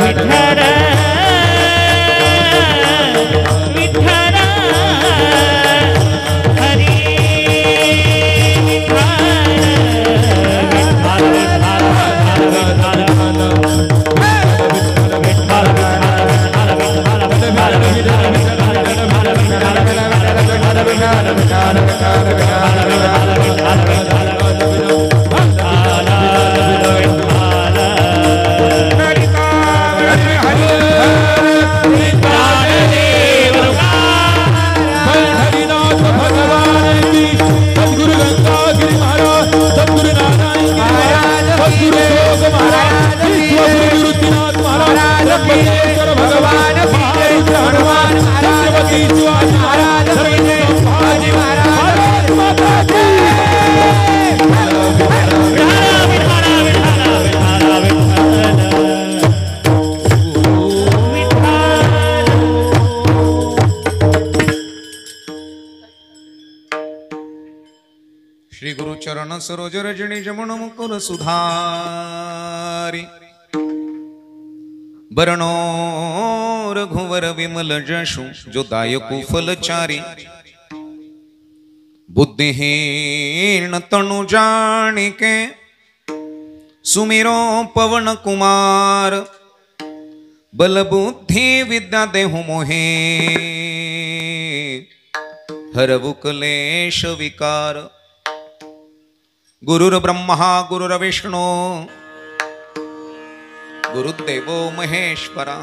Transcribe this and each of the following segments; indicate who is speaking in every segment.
Speaker 1: विठ्ठल श्री गुरु चरण सरोज रजनी जमुन मुकुर सुधारी बरनो रघुवर विमल जशु जो दायकु फलचारी बुद्धिहीन तनु जानिके सुमिरो पवन कुमार बल बुद्धि विद्या देहु मोहे हरवु क्लेश विकार। गुरुर्ब्रह्मा गुरुर्विष्णु गुरुदेवो महेश्वरा।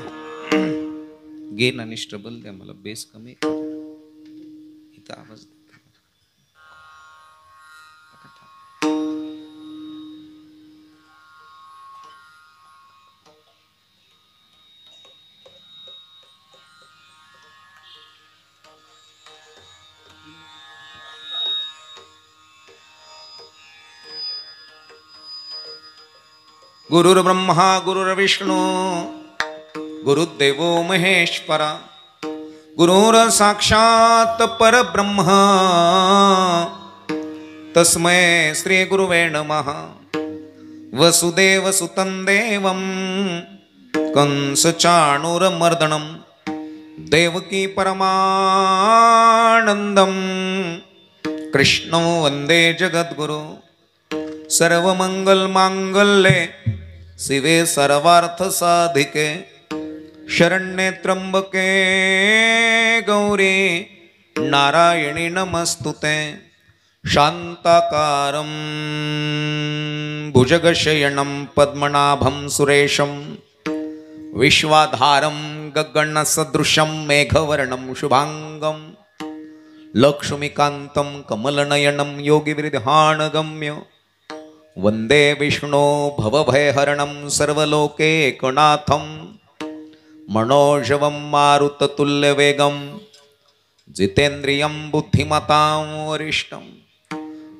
Speaker 1: गेन अनिष्ट बोल द्या मला बेस कमी इथं आवाज गुरुर्ब्रह्मा गुरुर्विष्णु गुरुदेवो महेश्वरा। गुरुर्साक्षात् परब्रह्म तस्मै श्री गुरुवे नमः। वसुदेवसुतं देवं कंसचाणूरमर्दनं देवकी परमानन्दं कृष्णं वन्दे जगद्गुरु। सर्वमंगलमांगल्ये शिवे सर्वार्थ साधिके शरण्ये त्र्यंबके गौरी नारायणी नमस्तुते। शांताकारं भुजगशयनं पद्मनाभं सुरेशं विश्वाधारं गगनसदृशं मेघवर्णं शुभांगं लक्ष्मीकान्तं कमलनयनं योगिविरधानगम्य वंदे विष्णु भवभयहरणं सर्वलोकैकनाथं मनोजवं मारुततुल्यवेगं जितेन्द्रियं बुद्धिमतां वरिष्ठं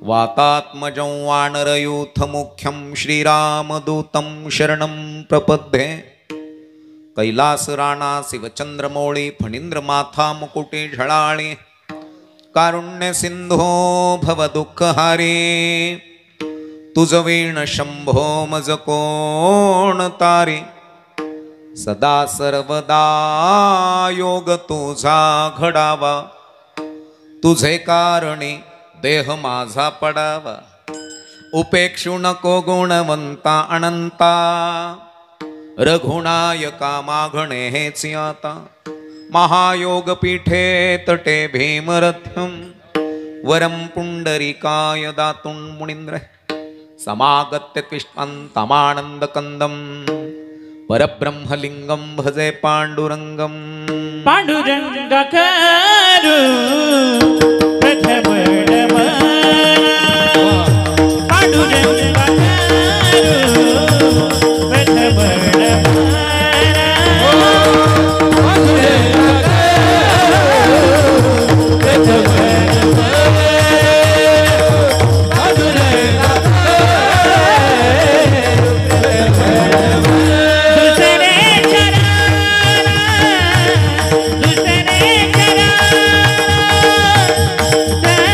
Speaker 1: वातात्मजं वानरयूथमुख्यं श्रीरामदूतं शरणं प्रपद्ये। कैलासराणा शिवचंद्रमौळी फणींद्रमाथा मुकुटे झळाळी कारुण्यसिंधो भवदुःखहारी तुझ वीण शंभो मज कोण तारी। सदा सर्वदा योग तुझा घडावा तुझे कारणी देह माझा पडावा। उपेक्षु नको गुणवंता अनंता रघुनायका मागणे हेच आता। महायोग पीठे तटे भीमरथ्यम वरम पुंडरीकाय दातुं मुनींद्र समागत्य त्विष्टन्तमानन्दकन्दं परब्रह्मलिंगं भजे पांडुरंगं।
Speaker 2: पांडुरंगकरु प्रथम पांडुरंगकरु प्रथम
Speaker 3: Hey!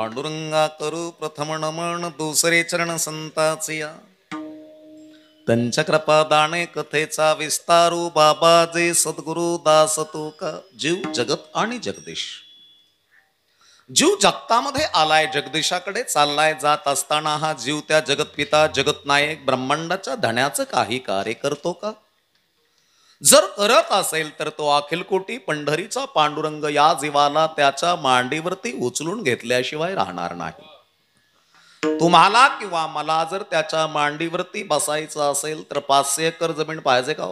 Speaker 1: पांडुरंगा करू प्रथम नमन दुसरे चरण संताचिया त्यांच्या कृपा दाणे कथेचा विस्तारू बाबाजे सद्गुरु दास तुका जीव जगत आणि जगदीश. जीव जगतामध्ये आलाय, जगदीशाकडे चाललाय. जात असताना हा जीव त्या जगतपिता जगतनायक ब्रह्मांडाच्या धण्याचं काही कार्य करतो का? जर करत असेल तर तो अखिल कोटी पंढरीचा पांडुरंग या जीवाला त्याच्या मांडीवरती उचलून घेतल्याशिवाय राहणार नाही. तुम्हाला किंवा मला जर त्याच्या मांडीवरती बसायचं असेल तर 500 एकर जमीन पाहिजे का?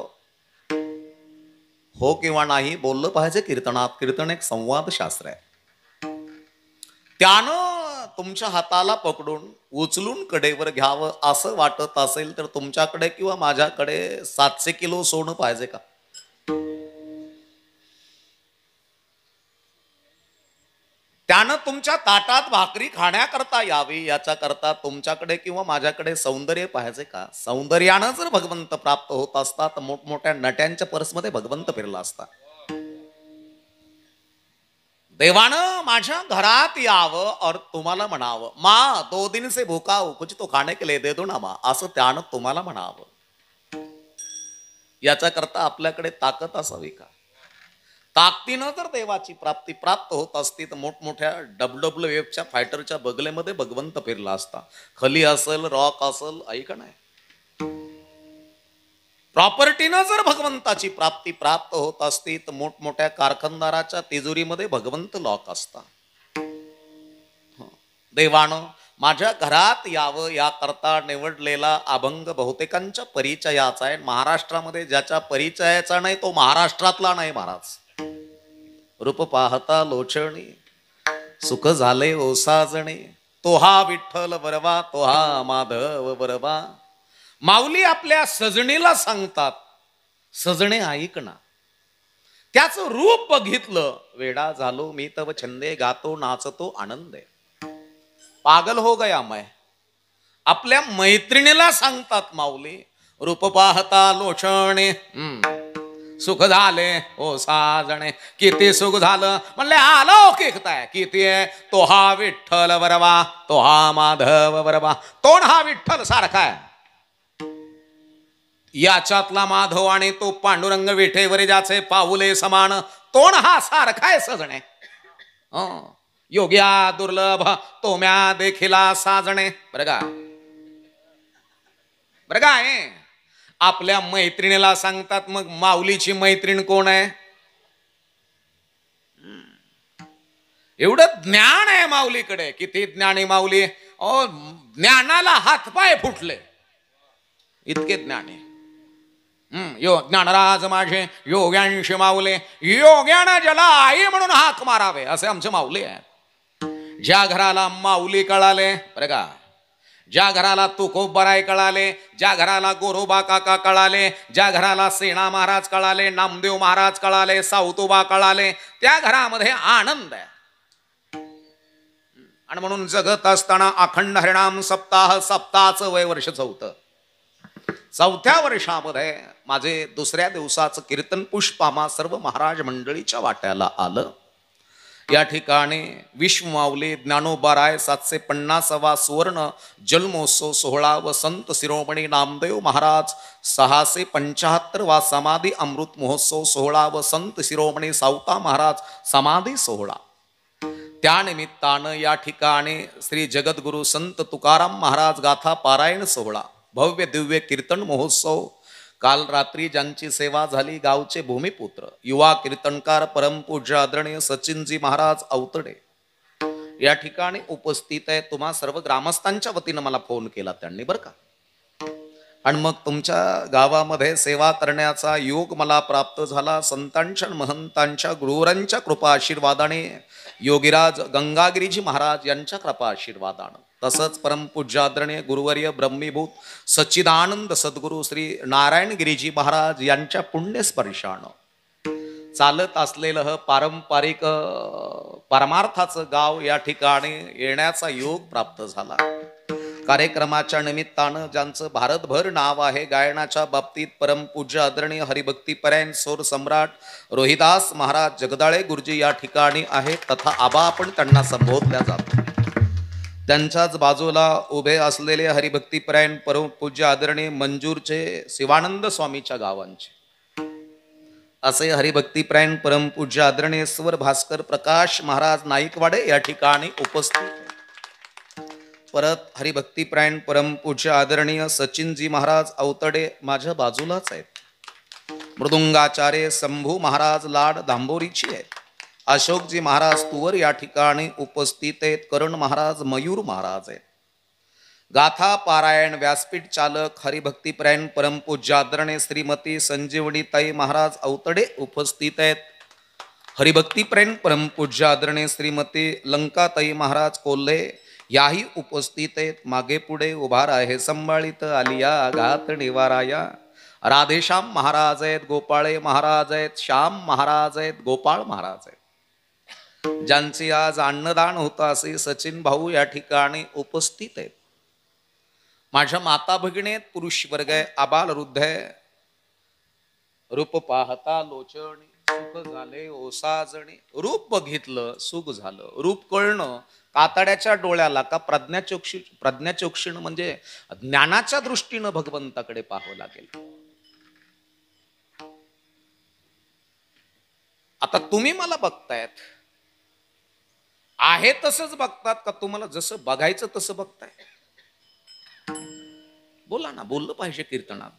Speaker 1: हो किंवा नाही बोललं पाहिजे कीर्तनात. कीर्तन एक संवाद शास्त्र आहे. त्यानं तुमच्या हाताला पकडून उचलून कडेवर घ्यावं असं वाटत असेल तर तुमच्याकडे किंवा माझ्याकडे 700 किलो सोनं पाहिजे का? त्यानं तुमच्या ताटात भाकरी खाण्याकरता यावी याच्याकरता तुमच्याकडे किंवा माझ्याकडे सौंदर्य पाहिजे का? सौंदर्यानं जर भगवंत प्राप्त होत असता तर मोठमोठ्या नट्यांच्या पर्समध्ये भगवंत फिरला असता. देवानं माझ्या घरात यावं और तुम्हाला म्हणावं, माँ 2 दिन से भूखा हूं, कुछ तो खाने के लिए दे दो ना माँ, असं त्यानं तुम्हाला म्हणावं. याच्याकरता आपल्याकडे ताकद असावी का? ताकदीनं जर देवाची प्राप्ती प्राप्त होत असती तर मोठमोठ्या WWFच्या फायटरच्या बगलेमध्ये भगवंत फिरला असता. खली असेल, रॉक असेल, ऐका नाही. प्रॉपर्टीनं जर भगवंताची प्राप्ती प्राप्त होत असती तर मोठमोठ्या कारखानदाराच्या तिजोरीमध्ये भगवंत लॉक असता. देवानं माझ्या घरात यावं याकरता निवडलेला अभंग बहुतेकांच्या परिचयाचा आहे. महाराष्ट्रामध्ये ज्याच्या परिचयाचा नाही तो महाराष्ट्रातला नाही महाराज. रूप पाहता लोचणी सुख झाले ओसाजणे, तो हा विठ्ठल बरवा, तो हा माधव बरवा. माऊली आपल्या सजणीला सांगतात, सजणे ऐक ना. त्याचं रूप बघितलं, वेडा झालो मी तव छंदे, गातो नाचतो आनंदे. पागल हो गया मैं. आपल्या मैत्रिणीला सांगतात माऊली, रूप पाहता लोचणे सुख झाले ओ साजणे. किती सुख झालं म्हणले अलौकिकताय किती आहे. तो हा विठ्ठल बरवा, तो हा माधव बरवा. तोंड हा विठ्ठल सारखा आहे. याच्यातला माधव आणि तो पांडुरंग विठेवर ज्याचे पाऊले समान, तोंड हा सारखा आहे सजणे. योग्या दुर्लभ तोम्या देखिला साजणे. बरं का, बरं का आहे. आपल्या मैत्रिणीला सांगतात. मग माऊलीची मैत्रीण कोण आहे? एवढं ज्ञान आहे माऊलीकडे. किती ज्ञानी माऊली. ज्ञानाला हातपाय फुटले, इतके ज्ञान आहे. यो ज्ञानराज माझे योग्यांशी माऊले, योग्यानं ज्याला आई म्हणून हाक मारावे असे आमचे माऊली आहेत. ज्या घराला माऊली कळाले, बरं का, ज्या घराला तुकोबराय कळाले, ज्या घराला गोरोबा काका कळाले, ज्या घराला सेना महाराज कळाले, नामदेव महाराज कळाले, सावतोबा कळाले, त्या घरामध्ये आनंद आहे. आणि म्हणून जगत असताना अखंड हरिणाम सप्ताह, सप्ताहाचं वय वर्ष 4. 4थ्या वर्षामध्ये माझे 2ऱ्या दिवसाचं कीर्तन पुष्प आम्हा सर्व महाराज मंडळीच्या वाट्याला आलं. या ठिकाणी विश्वमाऊली ज्ञानोबाराय 750वा सुवर्ण जन्मोत्सव सोहळा व संत शिरोमणी नामदेव महाराज 675वा समाधी अमृत महोत्सव सोहळा व संत शिरोमणी सावता महाराज समाधी सोहळा. त्यानिमित्तानं या ठिकाणी श्री जगद्गुरु संत तुकाराम महाराज गाथा पारायण सोहळा, भव्य दिव्य कीर्तन महोत्सव. काल रात्री ज्यांची सेवा झाली, गावचे भूमिपुत्र युवा कीर्तनकार परमपूज्य आदरणीय सचिनजी महाराज अवतडे या ठिकाणी उपस्थित आहे. तुम्हा सर्व ग्रामस्थांच्या वतीनं मला फोन केला त्यांनी, बरं का. आणि मग तुमच्या गावामध्ये सेवा करण्याचा योग मला प्राप्त झाला. संतांच्या महंतांच्या गुरुवरांच्या कृपा आशीर्वादाने, योगीराज गंगागिरीजी महाराज यांच्या कृपा आशीर्वादानं, तसंच परमपूज्य आदरणीय गुरुवर्य ब्रह्मीभूत सच्चिदानंद सद्गुरु श्री नारायणगिरीजी महाराज यांच्या पुण्यस्पर्शानं चालत असलेलं पारंपरिक परमार्थाचं गाव या ठिकाणी येण्याचा योग प्राप्त झाला. कार्यक्रमाच्या निमित्तानं ज्यांचं भारतभर नाव आहे गायनाच्या बाबतीत, परमपूज्य आदरणीय हरिभक्तीपरायण सौर सम्राट रोहिदास महाराज जगदाळे गुरुजी या ठिकाणी आहे. तथा आबा आपण त्यांना संबोधल्या जातो. त्यांच्याच बाजूला उभे असलेले हरिभक्तीपरायण परमपूज्य आदरणीय मंजूरचे शिवानंद स्वामीच्या गावांचे असे हरिभक्तीपरायण परमपूज्य आदरणीय स्वर भास्कर प्रकाश महाराज नाईकवाडे या ठिकाणी उपस्थित आहेत. परत हरिभक्तीपरायण परमपूज्य आदरणीय सचिनजी महाराज अवतडे माझ्या बाजूलाच आहेत. मृदुंगाचार्य शंभू महाराज लाड दांबोरीची आहेत. अशोकजी महाराज तुवर या ठिकाणी उपस्थित आहेत. करण महाराज मयूर महाराज आहेत. गाथा पारायण व्यासपीठ चालक हरिभक्तीपरायण परमपूज्य आदरणीय श्रीमती संजीवनीताई महाराज अवतडे उपस्थित आहेत. हरिभक्तीपरायण परमपूज्य आदरणीय श्रीमती लंकाताई महाराज कोल्हे याही उपस्थित आहेत. मागे पुढे उभार आहे संभाळीत आलिया घात निवाराया. राधेश्याम महाराज आहेत. गोपाळे महाराज आहेत. श्याम महाराज आहेत. गोपाळ महाराज आहेत. ज्यांची आज अन्नदान होतं असे सचिन भाऊ या ठिकाणी उपस्थित आहेत. माझ्या माता भगिनीत पुरुष वर्ग आहे. आबाल वृद्ध आहे. रूप पाहता लोचणी सुख झाले ओसाजणी. रूप बघितलं सुख झालं. रूप कळणं कातड्याच्या डोळ्याला का प्रज्ञाचक्षुण म्हणजे ज्ञानाच्या दृष्टीनं भगवंताकडे पाहावं लागेल. आता तुम्ही मला बघतायत आहे तसंच बघतात का तुम्हाला जसं बघायचं तसं बघताय? बोला ना, बोललं पाहिजे कीर्तनात.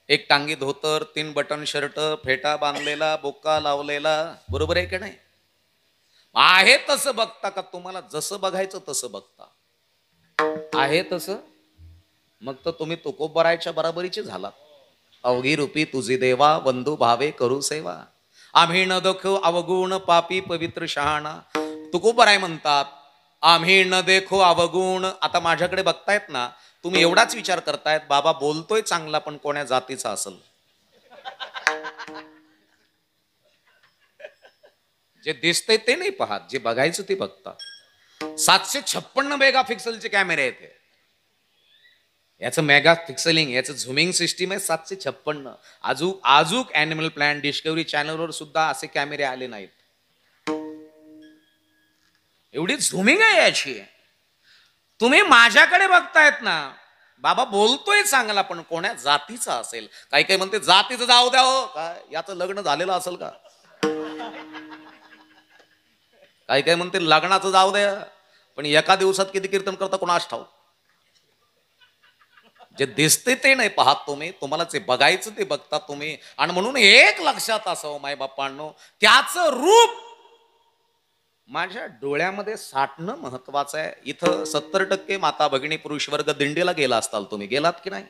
Speaker 1: एक टांगी धोतर, 3 बटन शर्ट, फेटा बांधलेला, बोका लावलेला, बरोबर आहे की नाही? आहे तसं बघता का तुम्हाला जसं बघायचं तसं बघता? आहे तसं मग तर तुम्ही तुकोबरायच्या बराबरीचे झालात. अवघी रूपी तुझी देवा बंधू भावे करू सेवा. आम्ही न देखो अवगुण पापी पवित्र शहाणा. तुकोबराय म्हणतात आम्ही न देखो अवगुण. आता माझ्याकडे बघतायत ना, तुम्ही एवढाच विचार करतायत बाबा बोलतोय चांगला पण कोण्या जातीचा असेल. जे दिसतंय ते नाही पाहत, जे बघायचं ते बघतात. 756 मेगा पिक्सेलचे कॅमेरे आहेत. याचं मेगा पिक्सेलिंग, याचं झुमिंग सिस्टीम आहे 756. आजूक ॲनिमल प्लॅन डिस्कवरी चॅनलवर सुद्धा असे कॅमेरे आले नाहीत. एवढी झुमिंग आहे याची. तुम्ही माझ्याकडे बघतायत ना, बाबा बोलतोय चांगला पण कोण्या जातीचा असेल. काही काही म्हणते जातीचं जाऊ द्या हो, काय याचं लग्न झालेलं असेल का? काही काही म्हणते लग्नाचं जाऊ द्या पण एका दिवसात किती कीर्तन करता कोणास ठाऊक. जे दिसते ते नाही पाहत तुम्ही, तुम्हाला जे बघायचं ते बघता तुम्ही. आणि म्हणून एक लक्षात असावं माय बापांनो, त्याचं रूप माझ्या डोळ्यामध्ये साठणं महत्वाचं आहे. इथं 70% माता भगिनी पुरुष वर्ग दिंडीला गेला असताल. तुम्ही गेलात की नाही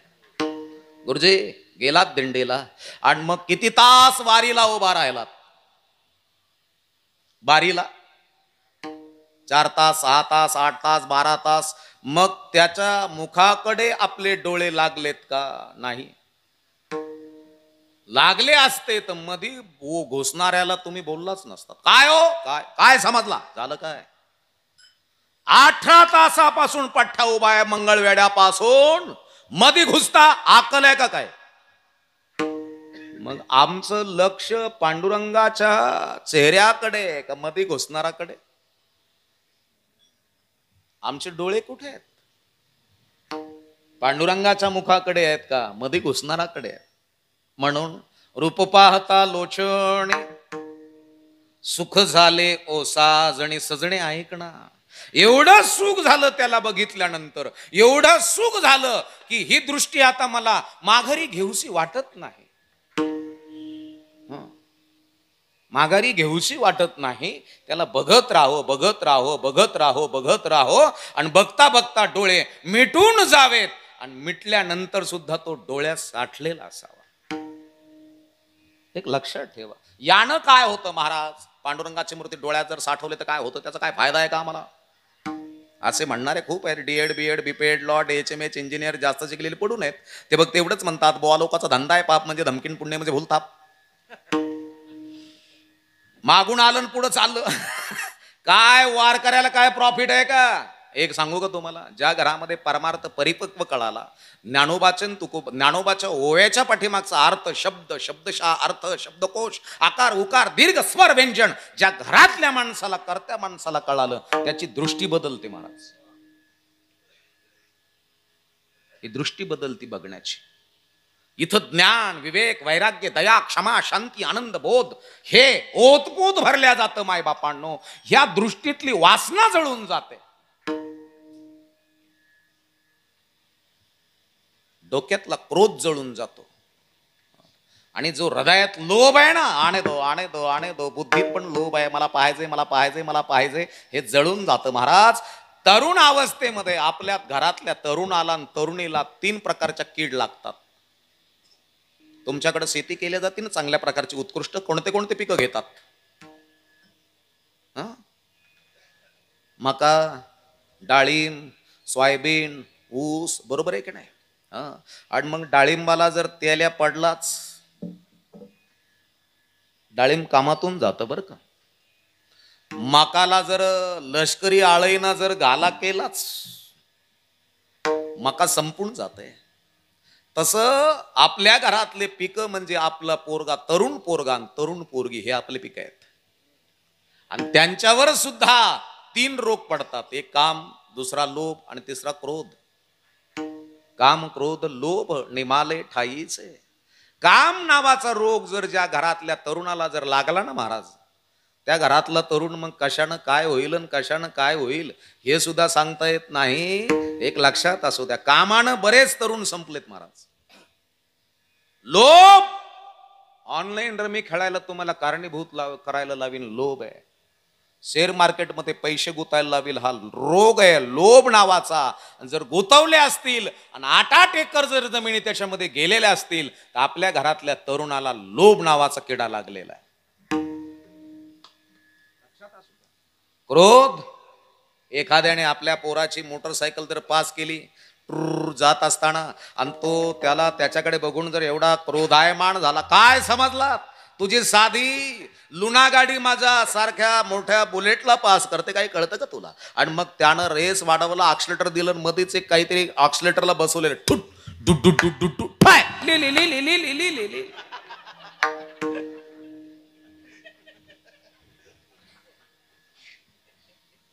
Speaker 1: गुरुजी? गेलात दिंडीला आणि मग किती तास वारीला उभा राहिलात? बारीला 4 तास, 6 तास, 8 तास, 12 तास. मग त्याच्या मुखाकडे आपले डोळे लागलेत का? नाही. लागले असते तर मधी घुसणाऱ्याला तुम्ही बोललाच नसता. काय हो, काय काय समजला? झालं काय? 18 तासापासून पठ्ठा उभा आहे मंगळवेड्यापासून, मधी घुसता अक्कल आहे का काय? मग आमचं लक्ष पांडुरंगाच्या चेहऱ्याकडे का मधी घुसणाराकडे? आमचे डोळे कुठे आहेत? पांडुरंगाच्या मुखाकडे आहेत का मधी घुसणाराकडे आहेत? म्हणून रूप पाहता लोचणी सुख झाले ओसाजणी. सजणे ऐकणा, एवढं सुख झालं त्याला बघितल्यानंतर, एवढं सुख झालं की ही दृष्टी आता मला माघारी घेऊशी वाटत नाही. माघारी घेऊशी वाटत नाही. त्याला बघत राहो, बघत राहो, बघत राहो, बघत राहो. आणि बघता बघता डोळे मिटून जावेत. आणि मिटल्यानंतर सुद्धा तो डोळ्यात साठलेला असावा. एक लक्षात ठेवा. यानं काय होतं महाराज? पांडुरंगाची मूर्ती डोळ्यात जर साठवले तर काय होतं? त्याचा काय फायदा आहे का आम्हाला? असे म्हणणारे खूप आहेत. DEd, BEd, BPEd, law, HMH engineer जास्त शिकलेले पडून आहेत. ते बघ तेवढंच म्हणतात बुवा लोकांचा धंदा आहे, पाप म्हणजे धमकीन पुण्य म्हणजे भूलताप. मागून आलं पुढं चाललं. काय वार करायला काय प्रॉफिट आहे का? एक सांगू का तुम्हाला, ज्या घरामध्ये परमार्थ परिपक्व कळाला, ज्ञानोबाच्या ओव्याच्या पाठीमागचा अर्थ, शब्द, शब्दशः अर्थ, शब्दकोश, आकार, उकार, दीर्घ, स्वर, व्यंजन ज्या घरातल्या माणसाला, कर्त्या माणसाला कळालं त्याची दृष्टी बदलते महाराज. ही दृष्टी बदलती बघण्याची. इथं ज्ञान, विवेक, वैराग्य, दया, क्षमा, शांती, आनंद, बोध हे ओतपोत भरल्या जातं मायबापांनो. ह्या दृष्टीतली वासना जळून जाते. डोक्यातला क्रोध जळून जातो. आणि जो हृदयात लोभ आहे ना, आणे दो आणे दो आणे दो, बुद्धीत पण लोभ आहे, मला पाहायचे मला पाहायचे मला पाहायचे, हे जळून जातं महाराज. तरुण अवस्थेमध्ये आपल्या घरातल्या तरुणाला आणि तरुणीला 3 प्रकारच्या कीड लागतात. तुमच्याकडे शेती केली जाते ना चांगल्या प्रकारची उत्कृष्ट, कोणते कोणते पिकं घेतात? मका, डाळिंब, सोयाबीन, ऊस, बरोबर आहे की नाही? आणि मग डाळिंबाला जर तेल्या पडलाच, डाळिंब कामातून जातं बरं का. मकाला जर लष्करी आळईना जर गाला केलाच, मका संपून जाते. तसं आपल्या घरातले पिकं म्हणजे आपला पोरगा, तरुण पोरगा, तरुण पोरगी हे आपले पिकं आहेत. आणि त्यांच्यावर सुद्धा 3 रोग पडतात. एक काम, दुसरा लोभ आणि तिसरा क्रोध. काम, क्रोध, लोभ निमाले ठाईचे. काम नावाचा रोग जर ज्या घरातल्या तरुणाला जर लागला ना महाराज, त्या घरातला तरुण मग कशानं काय होईल आणि कशानं काय होईल हे सुद्धा सांगता येत नाही. एक लक्षात असू द्या, कामानं बरेच तरुण संपलेत महाराज. लोभ, ऑनलाईन रमी खेळायला तुम्हाला कारणीभूत करायला लावीन लोभ आहे. शेअर मार्केटमध्ये पैसे गुतायला लावील हा रोग आहे, लोभ नावाचा. जर गुतवले असतील आणि 8-8 एकर जर जमिनी त्याच्यामध्ये गेलेल्या असतील तर आपल्या घरातल्या तरुणाला लोभ नावाचा किडा लागलेला आहे. क्रोध, एखाद्याने आपल्या पोराची मोटरसायकल जर पास केली जात असताना आणि तो त्याला त्याच्याकडे बघून जर एवढा क्रोधायमान झाला, काय समजला? तुझी साधी लुना गाडी माझ्या सारख्या मोठ्या बुलेटला पास करते, काही कळतं का तुला? आणि मग त्यानं रेस वाढवला, ऑक्सिलेटर दिलं, मध्येच एक काहीतरी ऑक्सिलेटरला बसवलेलं ठुट डुट डुट डुट डुट डुट फाय ली ली ली ली ली ली ली ली.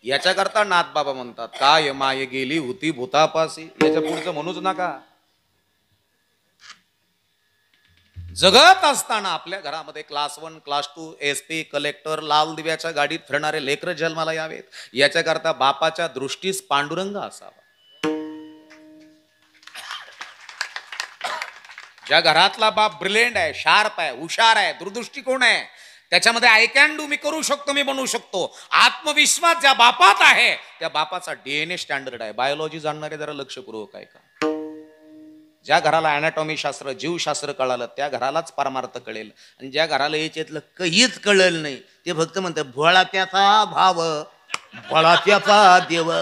Speaker 1: याच्याकरता नाथ बाबा म्हणतात, काय माये गेली होती भूतापासी. याच्या पुढचं म्हणूच नका. जगत असताना आपल्या घरामध्ये क्लास 1, क्लास 2, SP, कलेक्टर, लाल दिव्याच्या गाडीत फिरणारे लेकर जन्माला यावेत. याच्याकरता बापाच्या दृष्टीस पांडुरंग असावा. ज्या घरातला बाप ब्रिलियंट आहे, शार्प आहे, हुशार आहे, दूरदृष्टिकोन आहे, त्याच्यामध्ये आय कॅन डू, मी करू शकतो, मी बनवू शकतो, आत्मविश्वास ज्या बापात आहे त्या बापाचा DNA स्टँडर्ड आहे. बायोलॉजी जाणणारे जरा लक्षपूर्वक आहे का? ज्या घराला अॅनाटॉमी शास्त्र, जीवशास्त्र कळालं त्या घरालाच परमार्थ कळेल. आणि ज्या घराला याच्यातलं काहीच कळलं नाही ते फक्त म्हणतात भोळा त्याचा भाव, भोळा त्याचा देव.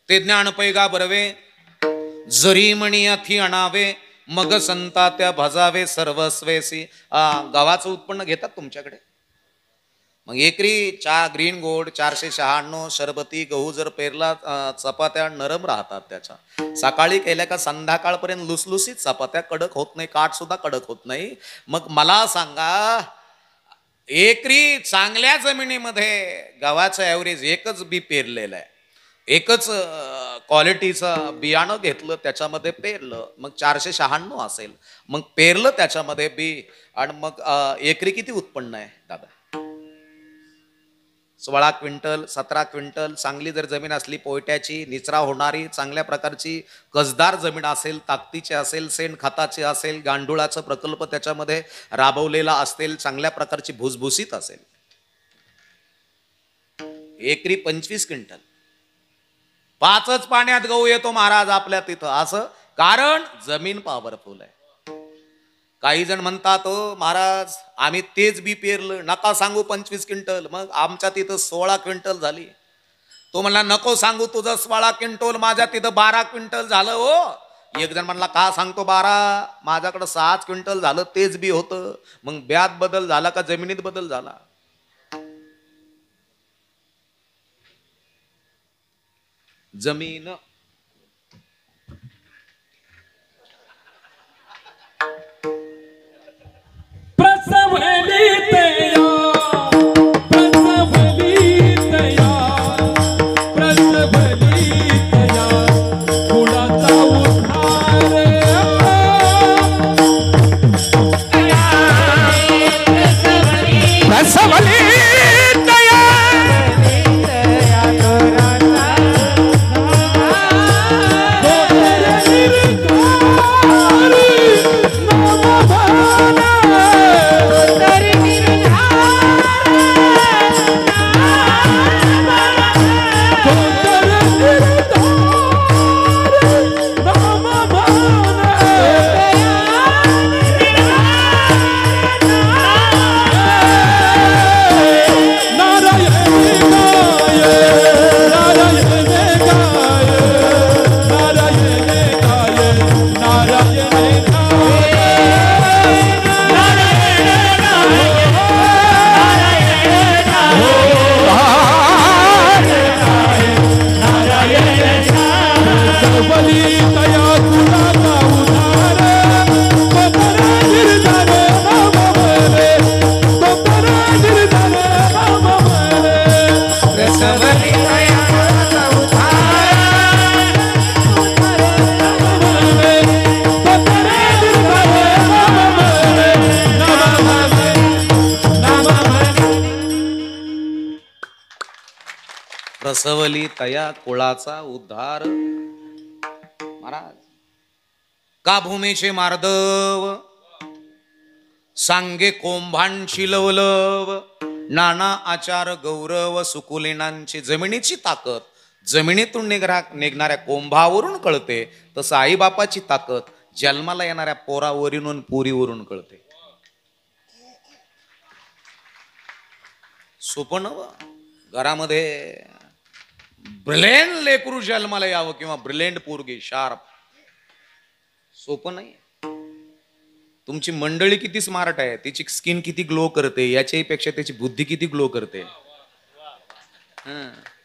Speaker 1: ते ज्ञान पैगा बरवे, जरी म्हणी अथी अणावे, मग संता त्या भजावे सर्वस्वेसी. गव्हाचं उत्पन्न घेतात तुमच्याकडे? मग एकरी ग्रीन गोल्ड 496 शरबती गहू जर पेरला, चपात्या नरम राहतात त्याच्या. सकाळी केल्या का संध्याकाळपर्यंत लुसलुसीत चपात्या, कडक होत नाही, काठ सुद्धा कडक होत नाही. मग मला सांगा, एकरी चांगल्या जमिनीमध्ये गव्हाचं ॲव्हरेज एकच बी पेरलेलं आहे, एकच क्वालिटीचं बियाणं घेतलं, त्याच्यामध्ये पेरलं, मग 496 असेल, मग पेरलं त्याच्यामध्ये बी, आणि मग एकरी किती उत्पन्न आहे दादा? 16 क्विंटल 17 क्विंटल. चांगली जर जमीन असली, पोयट्याची, निचरा होणारी, चांगल्या प्रकारची कसदार जमीन असेल, ताकदीची असेल, शेण खताची असेल, गांडुळाचा प्रकल्प त्याच्यामध्ये राबवलेला असेल, चांगल्या प्रकारची भुसभुशीत असेल, एकरी 25 क्विंटल. 5च पाण्यात गहू येतो महाराज आपल्या तिथं. असं कारण जमीन पॉवरफुल आहे. काही जण म्हणतात महाराज आम्ही तेच बी पेरलं, नका सांगू 25 क्विंटल. मग आमच्या तिथं 16 क्विंटल झाली. तो म्हणला नको सांगू तुझं 16 क्विंटल, माझ्या तिथं 12 क्विंटल झालं. हो, एक जण म्हणला का सांगतो 12, माझ्याकडं 6 क्विंटल झालं, तेच बी होतं. मग ब्यात बदल झाला का जमिनीत बदल झाला? जमीन
Speaker 2: प्रसवली ते तया कुळाचा उद्धार रसवली तया
Speaker 1: रसवली तया कुळाचा उद्धार. महाराज का भूमीचे मार्दव सांगे कोंभांशी लवलव नाना आचार गौरव सुकुलिनांची जमिनीची ताकद जमिनीतून निघणाऱ्या कोंभावरून कळते, तसं आईबापाची ताकद जन्माला येणाऱ्या पोरावरून पुरीवरून कळते. सोपं घरामध्ये ब्रिलियंट लेकरू जन्माला यावं किंवा ब्रिलियंट पोरगी शार्प, सोपं नाही. तुमची मंडळी किती स्मार्ट आहे, तिची स्किन किती ग्लो करते याच्याही पेक्षा त्याची बुद्धी किती ग्लो करते.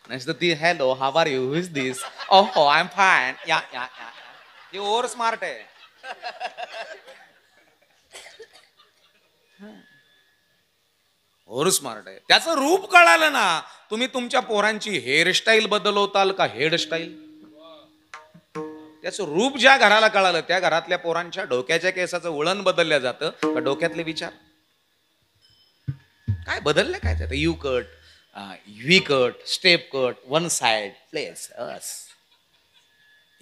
Speaker 1: नाही ती hello how are you, who is this, ओहो I am fine, yeah yeah yeah, ती ओव्हर स्मार्ट आहे. ओव्हर स्मार्ट आहे. त्याचं रूप कळालं ना, तुम्ही तुमच्या पोरांची हेअरस्टाईल बदलवताल का हेअरस्टाईल. त्याचं रूप ज्या घराला कळालं त्या घरातल्या पोरांच्या डोक्याच्या केसाचं वळण बदलल्या जातं का डोक्यातले विचार काय बदलले काय त्यात. You cut, V cut, step cut, one side place,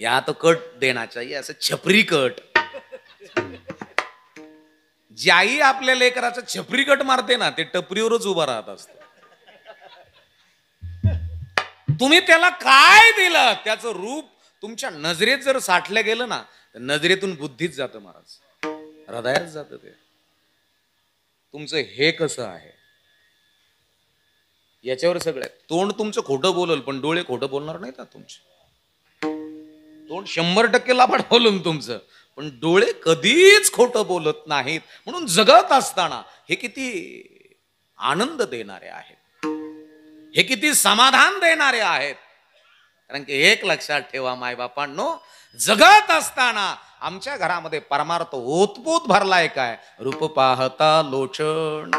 Speaker 1: या तो कट देना चाहिए, असं छपरी कट. ज्याही आपल्या लेकराचं छपरी कट मारते ना ते टपरीवरच उभा राहत असत. तुम्ही त्याला काय दिलं त्याचं रूप तुमच्या नजरेत जर साठलं गेलं ना तर नजरेतून बुद्धीच जातं महाराज, हृदयात जातं ते. तुमचं हे कसं आहे याच्यावर सगळं. तोंड तुमचं खोटं बोलल पण डोळे खोटं बोलणार नाहीत. तुमचे तोंड 100% लाभाड बोलून तुमचं, पण डोळे कधीच खोटं बोलत नाहीत. म्हणून जगत असताना हे किती आनंद देणारे आहेत, हे किती समाधान देणारे आहेत. कारण की एक लक्षात ठेवा मायबापांनो, जगत असताना आमच्या घरामध्ये परमार्थ ओतपोत भरलाय काय, रूप पाहता लोचन.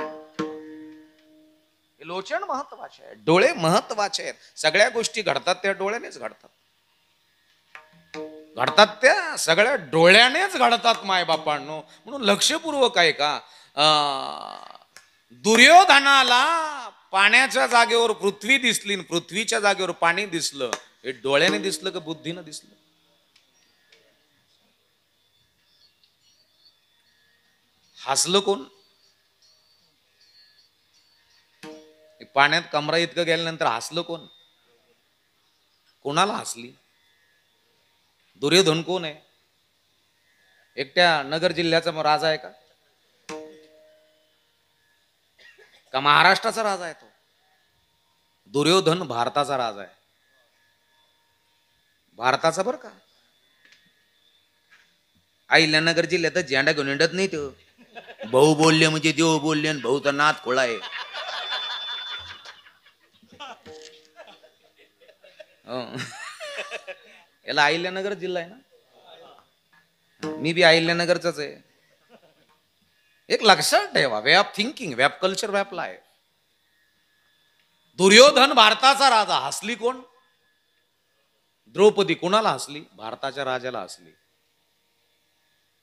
Speaker 1: लोचन महत्वाचे आहे, डोळे महत्वाचे आहेत. सगळ्या गोष्टी घडतात त्या डोळ्यानेच घडतात, घडतात त्या सगळ्या डोळ्यानेच घडतात मायबापांनो. म्हणून लक्षपूर्वक आहे का, दुर्योधनाला पाण्याच्या जागेवर पृथ्वी दिसली, पृथ्वीच्या जागेवर पाणी दिसलं. हे डोळ्याने दिसलं का बुद्धीनं दिसलं. हसलं कोण. पाण्यात कमरा इतकं गेल्यानंतर हसलं कोण. कोणाला हसली. दुर्योधन कोण आहे. एकट्या नगर जिल्ह्याचा राजा आहे का महाराष्ट्राचा राजा आहे तो. दुर्योधन भारताचा राजा आहे, भारताचा बर का. अहिल्यानगर जिल्ह्यात झेंडा घेऊन हिंडत नाही तो. भाऊ बोलले म्हणजे देव बोलले आणि भाऊचा नाद खोळा आहे. याला अहिल्यानगर जिल्हा आहे ना. मी बी अहिल्यानगरचाच आहे. एक लक्षात ठेवा, way of thinking, way of culture, way of life. Duryodhan भारताचा राजा, हसली कोण. द्रौपदी कुणाला हसली? भारताच्या राजाला हसली.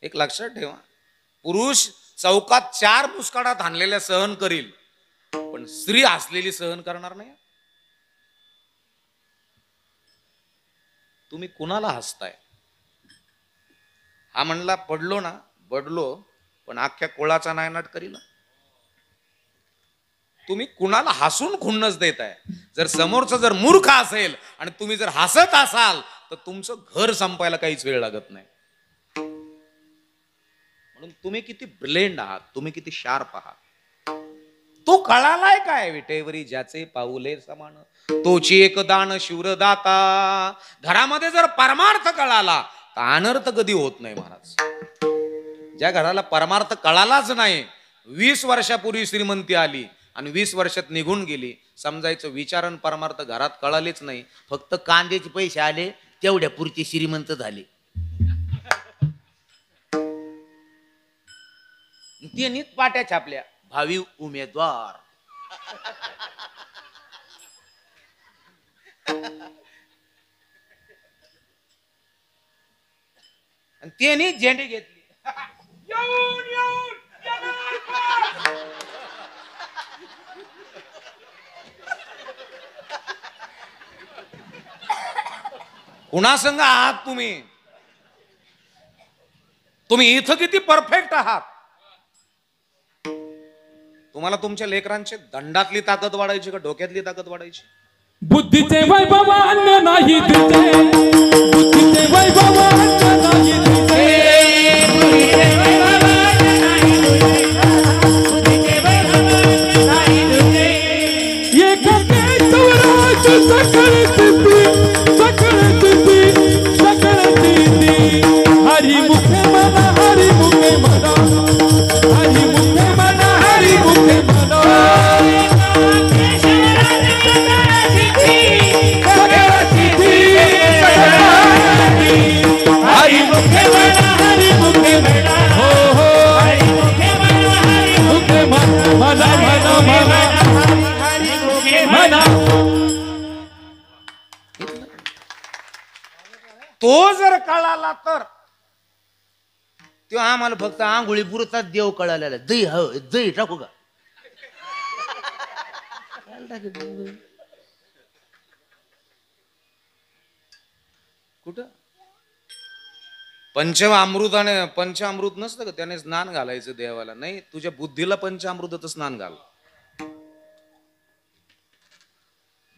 Speaker 1: एक लक्षात ठेवा, पुरुष चौकात 4 मुस्काडात हाणलेल्या सहन करील, पण स्त्री हसलेली सहन करणार नाही. तुम्ही कुणाला हसताय? हा म्हणला पडलो ना बडलो, पण अख्ख्या कोळाचा नायनाट करील. तुम्ही कुणाला हसून खुन्नस देताय? जर समोरचा जर मूर्ख असेल आणि तुम्ही जर हसत असाल तर तुमचं घर संपायला काहीच वेळ लागत नाही. म्हणून तुम्ही किती ब्रिलियंट आहात, तुम्ही किती शार्प आहात. तो कळालाय काय? विटेवरी ज्याचे पाऊले समान तोची एक दान शूरदाता. घरामध्ये जर परमार्थ कळाला तर अनर्थ कधी होत नाही महाराज. ज्या घराला परमार्थ कळालाच नाही, 20 वर्षापूर्वी श्रीमंती आली आणि 20 वर्षात निघून गेली, समजायचं विचारण परमार्थ घरात कळालेच नाही, फक्त कांद्याचे पैसे आले तेवढ्या पुरते श्रीमंत झाले. त्यांनीच पाट्या छापल्या, भावी उमेदवार. आणि त्यांनी झेंडे घेतली. कुणासंग आहात तुम्ही? तुम्ही इथं किती परफेक्ट आहात. तुम्हाला तुमच्या लेकरांचे दंडातली ताकद वाढायची का डोक्यातली ताकद वाढायची?
Speaker 2: बुद्धीचे वैभव अन्न नाही तुझे, बुद्धीचे वैभव अन्न नाही तुझे, एक केशवराज सकळ सिद्धी, सकळ सिद्धी, सकळ सिद्धी. हरी मुखे मना, हरी मुखे मना, हरी मुखे मना, हरी मुखे मना. हरी मुखे मना, हरी मुखे मना, हो हो, हरी मुखे मना, हरी मुखे मना, मना मना मना, हरी मुखे मना.
Speaker 1: तो जर कळाला तर तेव्हा आम्हाला फक्त आंघोळी पुरताच देव कळालेला. दही दही टाकू का? कुठं पंचामृताने, पंचामृत नसतं का त्याने स्नान घालायचं देवाला? नाही, तुझ्या बुद्धीला पंचामृताचं स्नान घाल.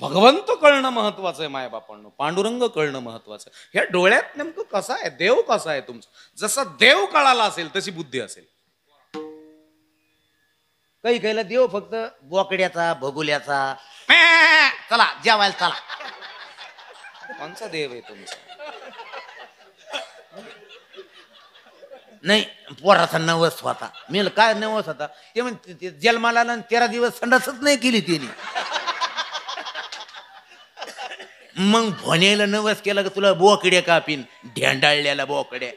Speaker 1: भगवंत कळणं महत्वाचं आहे मायबापांनो, पांडुरंग कळणं महत्वाचं आहे. ह्या डोळ्यात नेमकं कसं आहे, देव कसा आहे तुमचं. जसं देव कळाला असेल तशी बुद्धी असेल. काही काहीला देव फक्त बोकड्याचा, भगुल्याचा, चला जेवायला चला. कोणचा देव आहे तुमचा? नाही, पोराचा नवस होता. मी काय नवस होता ते म्हणजे जन्माला 13 दिवस संडासच नाही केली त्यांनी. मग भोण्याला नवस केला का तुला बोकड्या कापीन, ढेंडाळल्याला बोकड्या.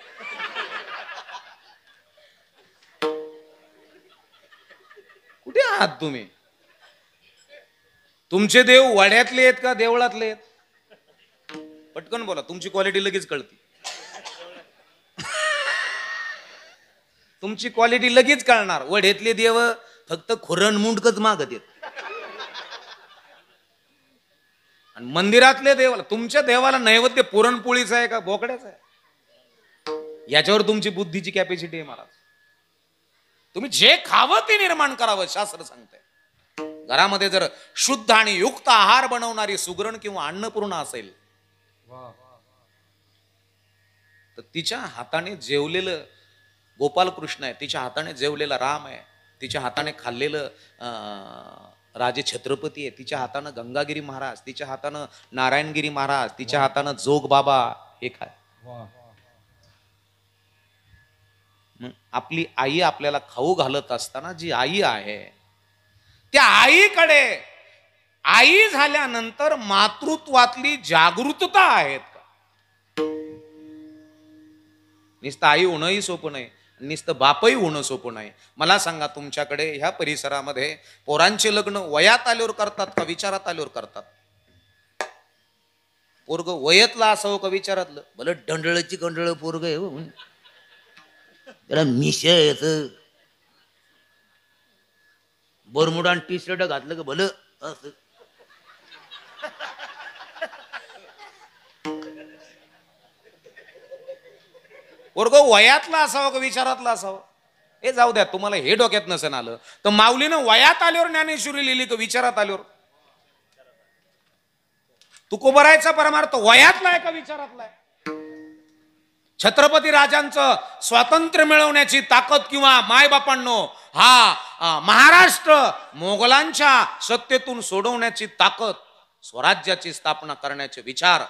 Speaker 1: कुठे आहात तुम्ही? तुमचे देव वाड्यातले आहेत का देवळातले आहेत? पटकन बोला, तुमची क्वालिटी लगेच कळते. तुमची क्वालिटी लगेच कळणार. वड्यातले देव फक्त खुरण मुंडकच मागत येत. आणि मंदिरातले देवाला, तुमच्या देवाला नैवेद्य पुरणपोळीचा आहे का बोकड्याचा आहे? याच्यावर तुमची बुद्धीची कॅपॅसिटी आहे महाराज. तुम्ही जे खावं ते निर्माण करावं शास्त्र सांगतंय. घरामध्ये जर शुद्ध आणि युक्त आहार बनवणारी सुगरण किंवा अन्नपूर्णा असेल तर तिच्या हाताने जेवलेलं गोपालकृष्ण आहे, तिच्या हाताने जेवलेला राम आहे, तिच्या हाताने खाल्लेलं राजे छत्रपती आहे, तिच्या हातानं गंगागिरी महाराज, तिच्या हातानं नारायणगिरी महाराज, तिच्या हातानं जोग बाबा हे काय. मग आपली आई आपल्याला खाऊ घालत असताना जी आई आहे त्या आईकडे आई झाल्यानंतर मातृत्वातली जागृतता आहेत का? नुसतं आई होणंही सोपं नाही, नुसतं बापही होणं सोपं नाही. मला सांगा, तुमच्याकडे ह्या परिसरामध्ये पोरांचे लग्न वयात आल्यावर करतात का विचारात आल्यावर करतात? पोरग वयतला असावं का विचारातलं? भलं डंडळची कंडळ पोरग आहे हो. त्याला मिश येत बरमुडा टी शर्ट घातलं का भलं असं. पोरग वयातला असावं का विचारातला असावं? हे जाऊ द्या, तुम्हाला हे डोक्यात नसेल आलं तर माऊलीनं वयात आल्यावर ज्ञानेश्वरी लिहिली का विचारात आल्यावर? तुकोबरायचा परमार्थ वयातला आहे का विचारातला आहे? छत्रपती राजांचं स्वातंत्र्य मिळवण्याची ताकद किंवा मायबापांनो हा महाराष्ट्र मोगलांच्या सत्तेतून सोडवण्याची ताकद, स्वराज्याची स्थापना करण्याचे विचार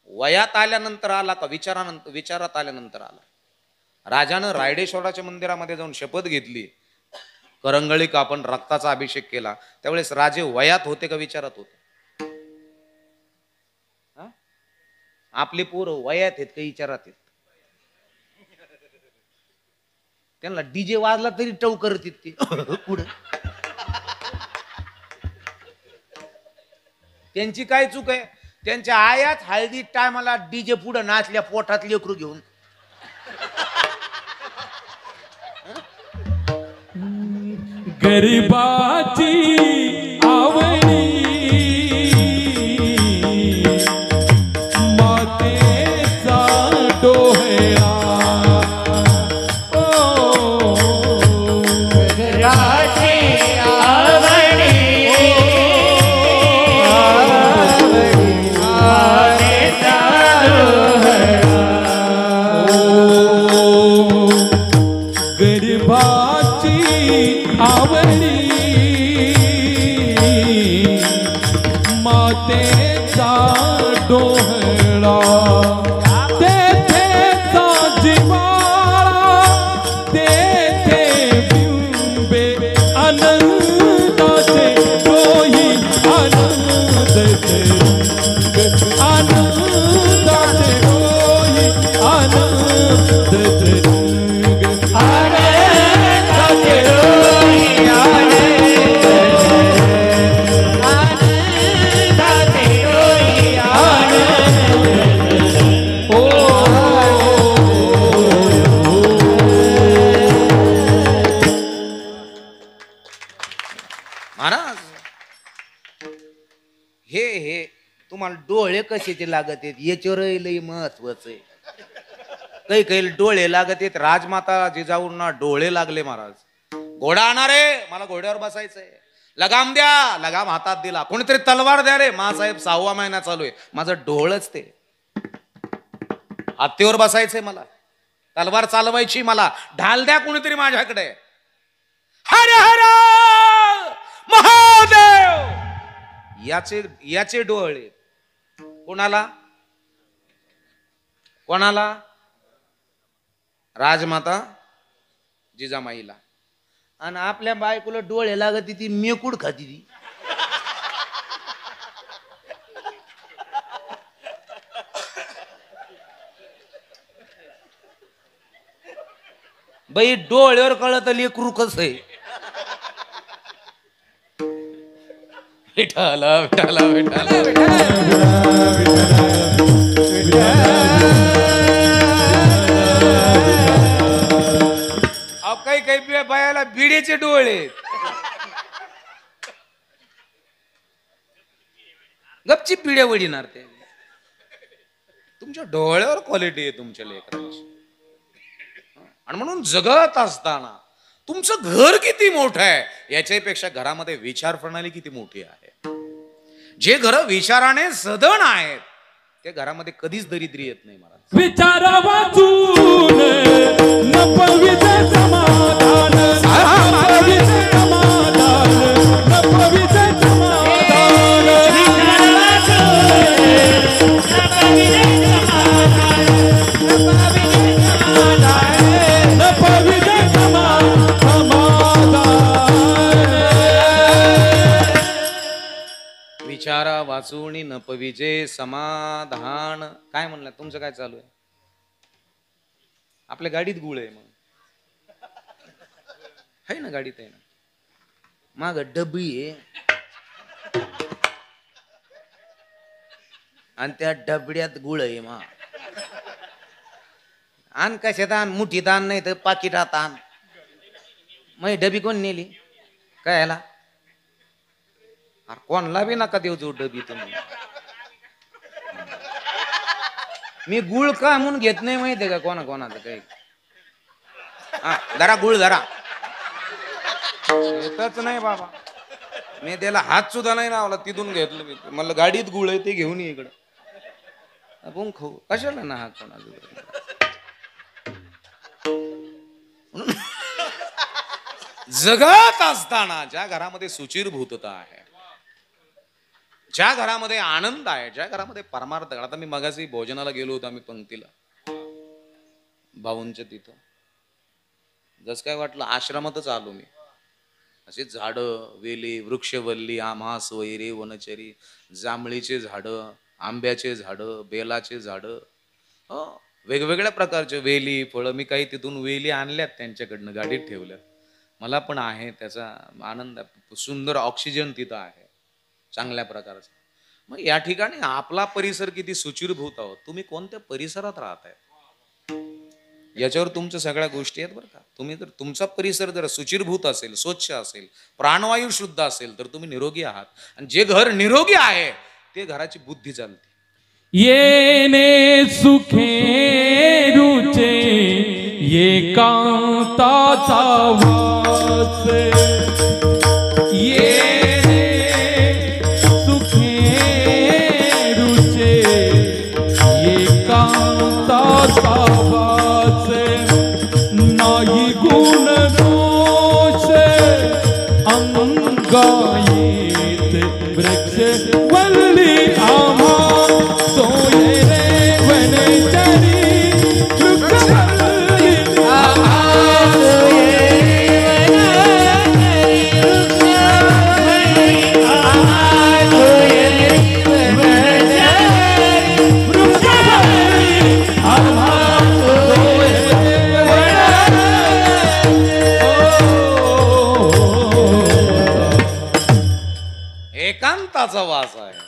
Speaker 1: वयात आल्यानंतर आला का विचारात आल्यानंतर आला? राजानं रायडेश्वराच्या मंदिरामध्ये जाऊन शपथ घेतली, करंगळी कापून रक्ताचा अभिषेक केला, त्यावेळेस राजे वयात होते का विचारात होते? आपले पोरं वयात आहेत का विचारात आहेत? त्यांना डीजे वाजला तरी टव करत ते पुढं. त्यांची काय चूक आहे? त्यांच्या आयात हळदी टायमाला डीजे पुढं नाचल्या पोटात लेकरू घेऊन.
Speaker 2: गरिबाची आवडी मातेचा डोळा.
Speaker 1: डोळे कशाचे लागत आहेत याच्यावर लई महत्वाचं आहे. काही काही डोळे लागत आहेत. राजमाता जिजाऊंना डोळे लागले महाराज. घोडा आणा रे, मला घोड्यावर बसायचंय. लगाम द्या, लगाम हातात दिला. कोणीतरी तलवार द्या रे, मासाहेब 6वा महिना चालू आहे. माझं डोळच ते हत्तीवर बसायचंय, मला तलवार चालवायची, मला ढाल द्या कोणीतरी माझ्याकडे. हर हर महादेव याचे डोळे. कोणाला कोणाला? राजमाता जिजामाईला. आणि आपल्या बायकोला डोळे लागत ती मेकुड खाती ती. बाई डोळ्यावर कळत लेकरू कसं आहे. विठाला विठाला विठाला काही काही बायाला बिड्याचे डोळे. गपची पिढ्या वडीनार ते. तुमच्या डोळ्यावर क्वालिटी आहे तुमच्या लेकरांची. आणि म्हणून जगत असताना तुमचं घर किती मोठं आहे याच्यापेक्षा घरामध्ये विचार प्रणाली किती मोठी आहे. जे घर विचाराने सदन आहेत ते घरामध्ये कधीच दरिद्री येत नाही महाराज.
Speaker 2: विचार वाचून नपविते समाधान, नपविते समाधान, नपविते समाधान. विचार वाचून नपविते समाधान, नपविते समाधान.
Speaker 1: विचारा वाचून नपविजे समाधान. काय म्हणलं? तुमचं काय चालू आहे? आपल्या गाडीत गुळ आहे मग आहे ना, गाडीत आहे ना, माग डबी आहे. आणि त्या डबड्यात गुळ आहे मा. आण कशात आण, मुठीत आण नाही तर पाकिटात आण. मग डबी कोण नेली काय याला? कोणला बी नका देऊ जो डबी तुम्ही. मी गुळ का म्हणून घेत नाही माहितीये का कोणाचं काही. हा जरा गुळ जरा येतच नाही बाबा. मी त्याला हात सुद्धा नाही लावला, तिथून घेतलं मी. मला गाडीत गुळ आहे ते घेऊन ये इकडं. आपण खाऊ कशाला ना हा कोणाचा. जगत असताना ज्या घरामध्ये सुचिरभूतता आहे, ज्या घरामध्ये आनंद आहे, ज्या घरामध्ये परमार्थ. आता मी मगाशी भोजनाला गेलो होतो आम्ही पंक्तीला भाऊंच्या तिथं. जस काय वाटलं आश्रमातच आलो मी. असे झाडं वेली वृक्षवल्ली आम्हास वैरे वनचरी, जांभळीचे झाडं, आंब्याचे झाडं, बेलाचे झाडं, वेगवेगळ्या प्रकारचे वेली फळं. मी काही तिथून वेली आणल्यात त्यांच्याकडनं गाडीत ठेवल्यात. मला पण आहे त्याचा आनंद. सुंदर ऑक्सिजन तिथं आहे चांगल्या प्रकारचा. मग या ठिकाणी आपला परिसर किती सुचिरभूत आहोत. तुम्ही कोणत्या परिसरात राहताय याच्यावर तुमच्या सगळ्या गोष्टी आहेत बरं का. तुम्ही जर तुमचा परिसर जर सुचिरभूत असेल, स्वच्छ असेल, प्राणवायू शुद्ध असेल तर तुम्ही निरोगी आहात. आणि जे घर निरोगी आहे ते घराची बुद्धी चालते.
Speaker 2: येणे सुखे रुचे एकांताचा वास. येणे सुखे रुचे एकांताचा वास. नाही गुण दोष अंगा येत वृक्ष वल्ली आम्हा सोये रे वनचरी. वृक्ष वल्ली आम्हा सोये
Speaker 1: एकांताचा वास आहे.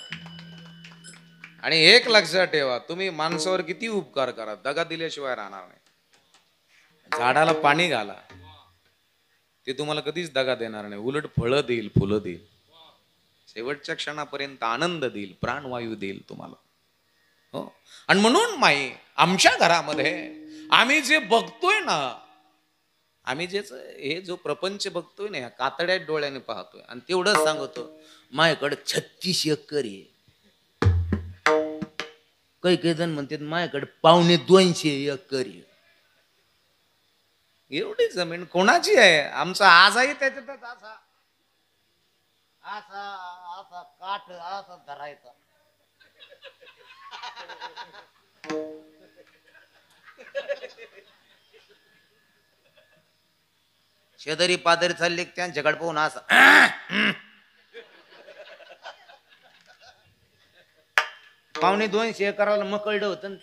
Speaker 1: आणि एक लक्षात ठेवा, तुम्ही माणसावर किती उपकार करा, दगा दिल्याशिवाय राहणार नाही. झाडाला पाणी घाला, ते तुम्हाला कधीच दगा देणार नाही. उलट फळं देईल, फुलं देईल, शेवटच्या क्षणापर्यंत आनंद देईल, प्राणवायू देईल तुम्हाला. हो. आणि म्हणून माई आमच्या घरामध्ये आम्ही जे बघतोय ना, आम्ही हे जो प्रपंच बघतोय ना, कातड्या डोळ्याने पाहतोय. आणि तेवढंच सांगतो, माझ्याकडे 36 एकर आहे. काही जण म्हणतात माझ्याकडे 250 एकर आहे. एवढी जमीन कोणाची आहे? आमचा आजही त्याच्यातच असा असा असा काठ असा धरायचा. शेजारी पादरी चालले त्यांच्याकडे पाहून असा 250 एकराला मकळलं होतं.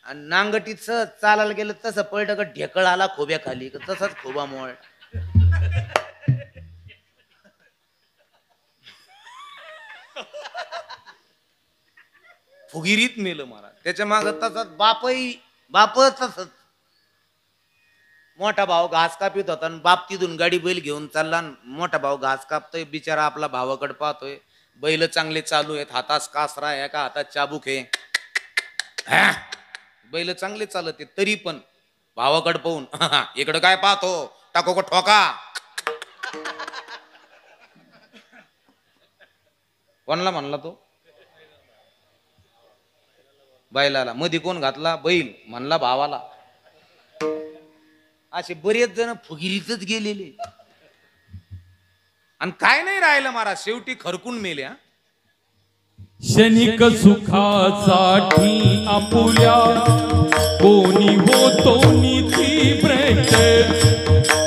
Speaker 1: आणि नांगटीत चालायला गेलं तसं पळलं का ढेकळ आला खोब्या खाली, तसाच खोबा मोळ. फुगिरीत मेलं महाराज. त्याच्या माग तसाच बापच तसंच. मोठा भाऊ घास कापित होता आणि बाप तिथून गाडी बैल घेऊन चालला. मोठा भाऊ घास कापतोय, बिचारा आपला भावाकडे पाहतोय. बैल चांगले चालू आहेत, हातास कासरा आहे, एका हातात चाबूक आहे. बैल चांगले चालत आहेत, तरी पण भावाकडे पाहून इकडं काय पाहतो, टाको को ठोका. कोणला म्हणला तो? बैलाला. मध्ये कोण घातला? बैल म्हणला भावाला. असे बरेच जण फुगिरीतच गेलेले. आणि काय नाही राहिलं महाराज, शेवटी खरकून मेल्या.
Speaker 2: क्षणिक सुखासाठी आपुल्या कोणी होतो निधी भ्रष्ट.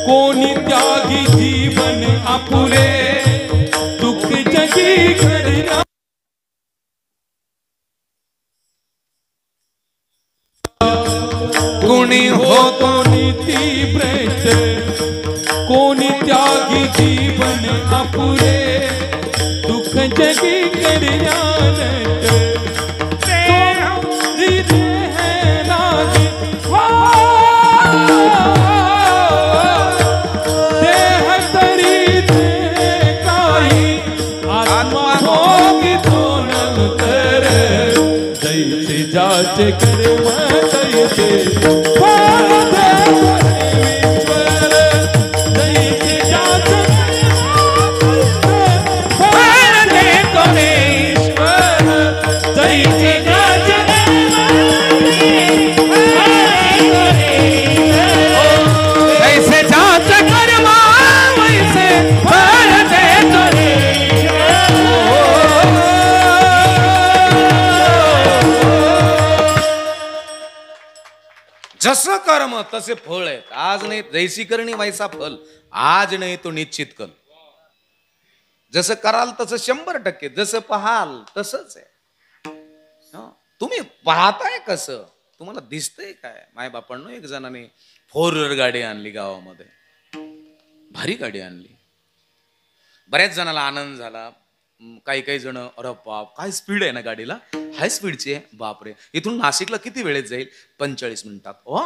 Speaker 2: कोणी त्यागी जीवन आपुले दुःख जगी घडला. कोणी होतो निधी भ्रष्ट. कोणी त्यागी जीवन आपुले दुःख जगी करियान सोरी दे है लागी देह तरी दे काही आत्मा होगी तो नंतर जैसे जाचे करे जैसे
Speaker 1: जसं कर्म तसे फळ आहेत. आज नाही जैसी करणी वैसा फल, आज नाही तो निश्चित कल. जसं कराल तसं 100%, जसं पाहाल तसंच आहे. तुम्ही पाहताय कसं, तुम्हाला दिसतंय काय. माय बापांनो एक जणाने 4 व्हीलर गाडी आणली गावामध्ये, भारी गाडी आणली. बऱ्याच जणाला आनंद झाला. काही काही जण अरे बाप काय स्पीड आहे ना गाडीला, हाय स्पीडची आहे, बापरे इथून नाशिकला किती वेळेत जाईल, 45 मिनिटात. ओ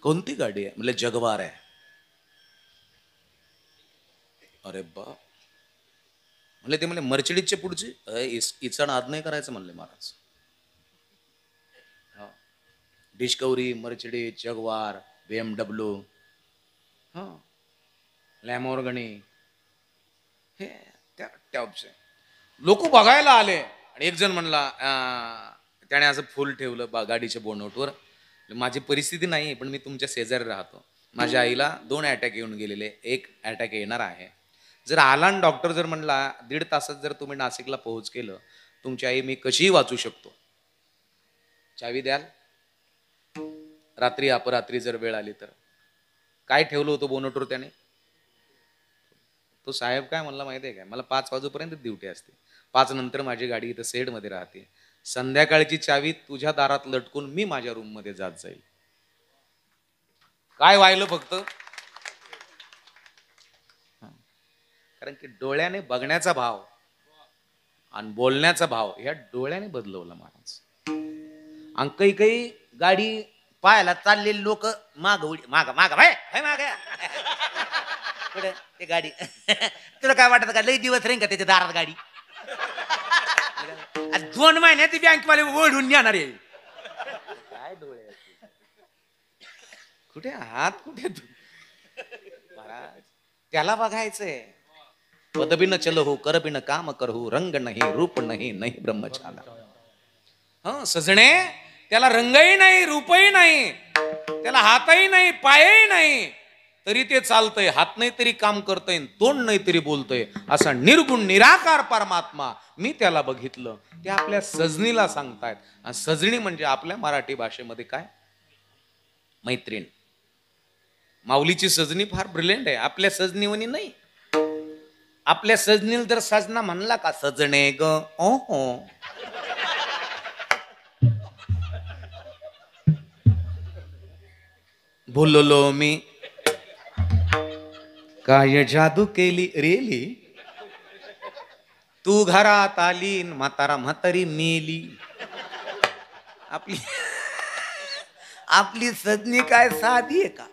Speaker 1: कोणती गाडी आहे, म्हणजे जगवार आहे. अरे बाप, म्हणले ते म्हणले मर्सिडीजचे पुढची हिचा नाद नाही करायचं म्हणले महाराज. डिस्कवरी, मर्सिडीज, जगवार, BMW, लॅमोर्गनी, हे त्या टॉपचे लोक बघायला आले. आणि एक जण म्हणला, त्याने असं फुल ठेवलं गाडीच्या बोनटवर, माझी परिस्थिती नाही पण मी तुमच्या शेजारी राहतो, माझ्या आईला 2 अटॅक येऊन गेलेले, 1 अटॅक येणार आहे. जर आला आणि डॉक्टर जर म्हणला 1.5 तासात जर तुम्ही नाशिकला पोहोच केलं, तुमची आई मी कशीही वाचू शकतो, चावी द्याल? रात्री अपरात्री जर वेळ आली तर. काय ठेवलं होतं बोनटवर त्याने? तो साहेब काय म्हणला माहिती आहे काय, मला 5 वाजूपर्यंत ड्युटी असते, 5 नंतर माझी गाडी इथं शेडमध्ये राहते, संध्याकाळची चावी तुझ्या दारात लटकून मी माझ्या रूम मध्ये जात जाईल. काय व्हायलं फक्त, कारण की डोळ्याने बघण्याचा भाव आणि बोलण्याचा भाव ह्या डोळ्याने बदलवला महाराज. आणि काही काही गाडी पाहायला चाललेली लोक माग माग माग माग कुठे ते गाडी तुला काय वाटत का लई दिवस राहील का त्याच्या दारात गाडी? 2 महिन्यात ती बँकवाले ओढून नेणार आहे. काय डोळे कुठे हात कुठे, त्याला बघायचंय. पदबी न चलो हो, करबी न काम करहू, रंग नाही रूप नाही, नाही ब्रह्मचाला. सजणे त्याला रंगही नाही, रूपही नाही, त्याला हातही नाही, पायही नाही, तरी ते चालतंय, हात नाही तरी काम करतंय, तोंड नाही तरी बोलतंय, असा निर्गुण निराकार परमात्मा मी त्याला बघितलं. ते आपल्या सजनीला सांगतायत. आणि सजणी म्हणजे आपल्या मराठी भाषेमध्ये काय, मैत्रीण. माऊलीची सजनी फार ब्रिलियंट आहे, आपल्या सजनीवनी नाही. आपल्या सजनीला जर सजना म्हणला का, सजणे ग ओहो, बोललो मी काय जादू केली रेली, तू घरात आली म्हातारा म्हातारी मेली. आपली आपली सजनी काय साधी आहे का?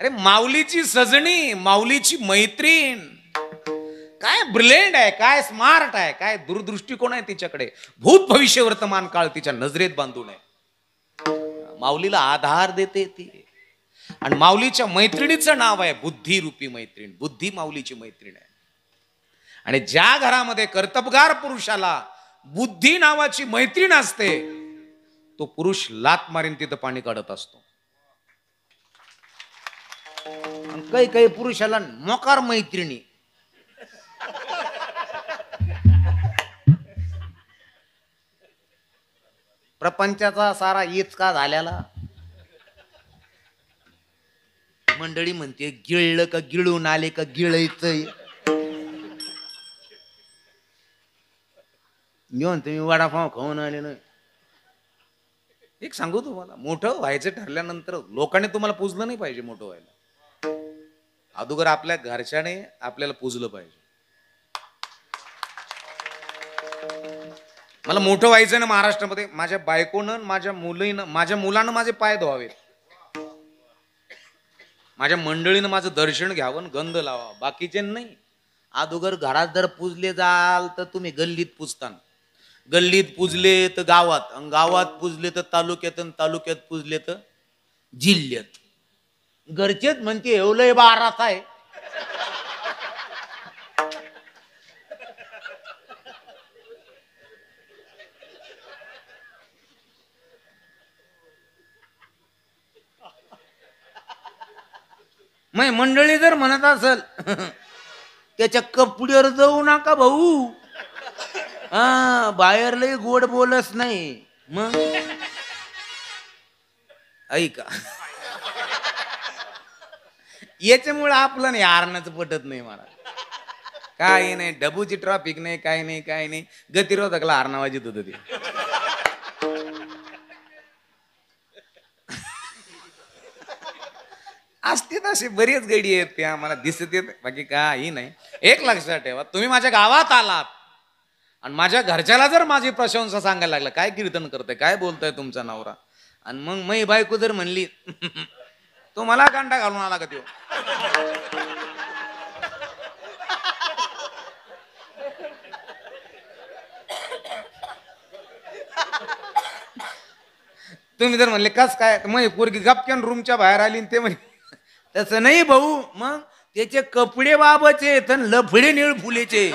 Speaker 1: अरे माऊलीची सजनी, माऊलीची मैत्रीण काय ब्रिलियंट आहे, काय स्मार्ट आहे, काय दूरदृष्टिकोन आहे तिच्याकडे. भूत भविष्य वर्तमान काळ तिच्या नजरेत बांधून आहे. माऊलीला आधार देते ती. आणि माऊलीच्या मैत्रिणीचं नाव आहे बुद्धी रूपी मैत्रीण. बुद्धी माऊलीची मैत्रीण आहे. आणि ज्या घरामध्ये कर्तबगार पुरुषाला बुद्धी नावाची मैत्रीण असते, तो पुरुष लात मारीन तिथं पाणी काढत असतो. काही काही पुरुषाला मोकार मैत्रिणी, प्रपंचाचा सारा इचका झाल्याला मंडळी म्हणते गिळलं का गिळून आले का गिळायचंय. मी म्हणतो मी वडापाव खाऊन आले ना. एक सांगू तुम्हाला, मोठं व्हायचं ठरल्यानंतर लोकांनी तुम्हाला पुजलं नाही पाहिजे मोठं व्हायला. अगोदर आपल्या घरच्याने आपल्याला पूजलं पाहिजे. मला मोठं व्हायचं ना महाराष्ट्रामध्ये, माझ्या बायकोनं माझ्या मुलानं माझे पाय धुवावेत, माझ्या मंडळीनं माझं दर्शन घ्यावं, गंध लावा, बाकीचे नाही. अगोदर घरात जर पूजले जाल तर तुम्ही गल्लीत पूजता, गल्लीत पूजले तर गावात, गावात पूजले तर तालुक्यात, तालुक्यात पूजले तर जिल्ह्यात. घरचेच म्हणते एवढं बाराच आहे. मग मंडळी जर म्हणत असल त्याच्या कपड्यावर जाऊ नका भाऊ, हा बाहेर लय गोड बोलच नाही. मग ऐका, याच्यामुळे आपलं नाही आरणाचं पटत नाही मला. काय नाही, डबूची ट्रॅफिक नाही, काय नाही, काय नाही, गतिरोधकला आरणावाजीत होत ते. असते असे बरेच गडी आहेत त्या मला दिसत येत, बाकी काही नाही. एक लक्षात ठेवा, तुम्ही माझ्या गावात आलात आणि माझ्या घरच्याला जर माझी प्रशंसा सांगायला लागला, काय कीर्तन करताय, काय बोलताय तुमचा नवरा, आणि मग मै बायको जर म्हणली तो मला कांटा घालून आला का त्यो, तुम्ही जर म्हणले कस काय, मग पोरगी गपक्यान रूमच्या बाहेर आली ते म्हणे तसं नाही भाऊ, मग त्याचे कपडे बाबाचे तर लफडे निळ फुलेचे.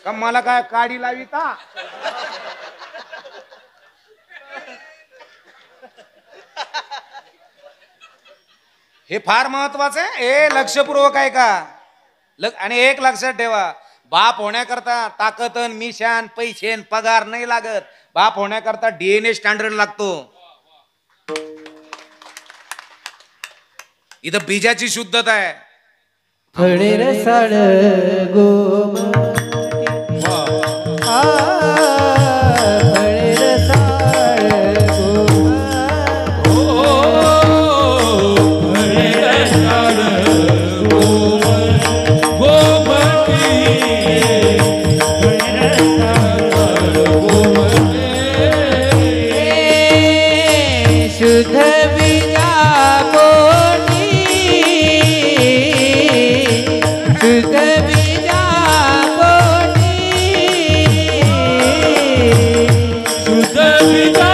Speaker 1: का मला काय काडी लाविता. हे फार महत्वाचं आहे, हे लक्षपूर्वक आहे का. आणि एक लक्षात ठेवा, बाप होण्याकरता ताकद, मिशान, पैसे, पगार नाही लागत. बाप होण्याकरता DNA स्टँडर्ड लागतो. इथं बीजाची शुद्धता आहे.
Speaker 2: फळे रसाळ गोमटी, फळे रसाळ फळे रसाळ शुद्ध बीजा कोटी, शुद्ध बीजा कोटी, शुद्ध बीजा कोटी, शुद्ध बीजा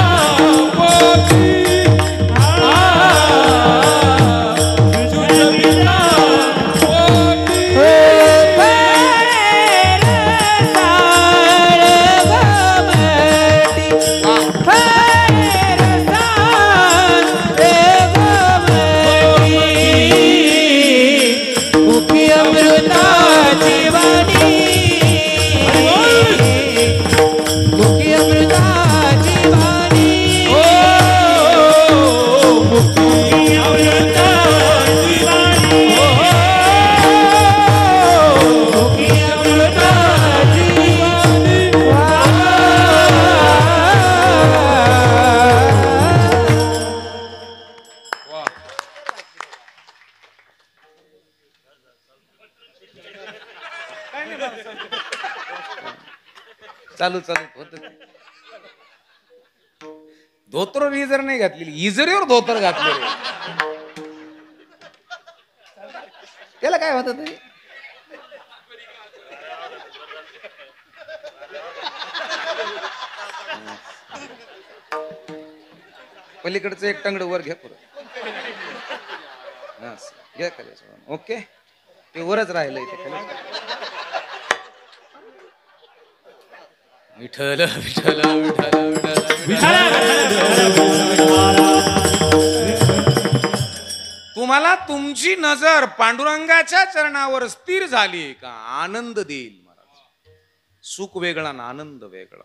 Speaker 2: कोटी.
Speaker 1: चालू चालू होत. धोतर इजर नाही घातलेली, इजरीवर धोतर घातलेले, त्याला काय होत तरी. पलीकडचं एक टंगड वर घ्या पुढे, घ्या खाली. ओके, ते वरच राहिलंय ते खाली. विठ्ठल विठ्ठल विठ्ठल तुम्हाला तुमची नजर पांडुरंगाच्या चरणावर स्थिर झाली का आनंद देईल महाराज. सुख वेगळा ना आनंद वेगळा.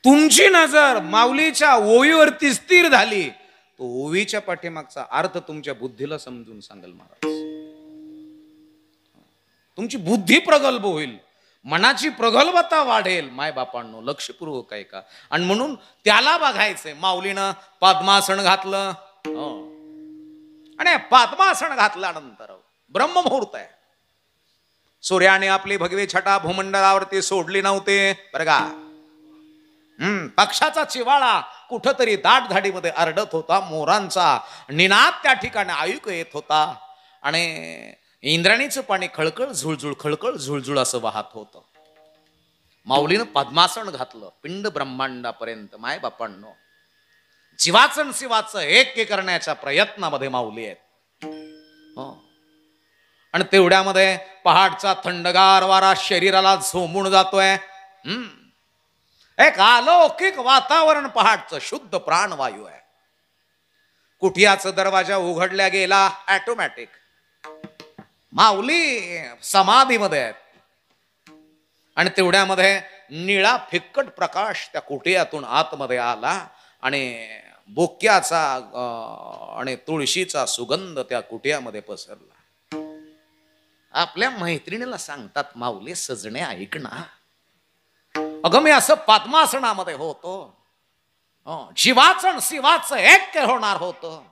Speaker 1: तुमची नजर माऊलीच्या ओवीवरती स्थिर झाली, तो ओवीच्या पाठीमागचा अर्थ तुमच्या बुद्धीला समजून सांगेल महाराज. तुमची बुद्धी प्रगल्भ होईल. मनाची प्रगल्भता वाढेल मायबापांनो, लक्षपूर्वक आहे का. आणि म्हणून त्याला बघायचंय. माऊलीनं पद्मासन घातलं. हो. आणि पद्मासन घातल्यानंतर ब्रह्ममुहूर्त आहे. सूर्याने आपली भगवी छटा भूमंडळावरती सोडली नव्हती बरं का. पक्षाचा चिवाळा कुठंतरी दाट झाडीमध्ये आरडत होता. मोरांचा निनाद त्या ठिकाणी ऐकू येत होता. आणि इंद्राणीचं पाणी खळखळ झुळझुळ खळखळ झुळझुळ असं वाहत होतं. माऊलीनं पद्मासन घातलं पिंड ब्रह्मांडापर्यंत. माय बापांनो, जीवाचं शिवाचं एक करण्याच्या प्रयत्नामध्ये माऊली आहेत. हो. आणि तेवढ्यामध्ये पहाडचा थंडगार वारा शरीराला झोंबून जातोय. एक अलौकिक वातावरण पहाडचं, शुद्ध प्राणवायू आहे. कुठियाचा दरवाजा उघडल्या गेला ऑटोमॅटिक. माऊली समाधीमध्ये आहेत. आणि तेवढ्यामध्ये निळा फिक्कट प्रकाश त्या कुटियातून आतमध्ये आला आणि बोक्याचा आणि तुळशीचा सुगंध त्या कुटियामध्ये पसरला. आपल्या मैत्रिणीला सांगतात, माऊली सजणे ऐक ना, अगं मी असं पद्मासनामध्ये होतो. जीवाचं शिवाचं ऐक्य होणार होतं.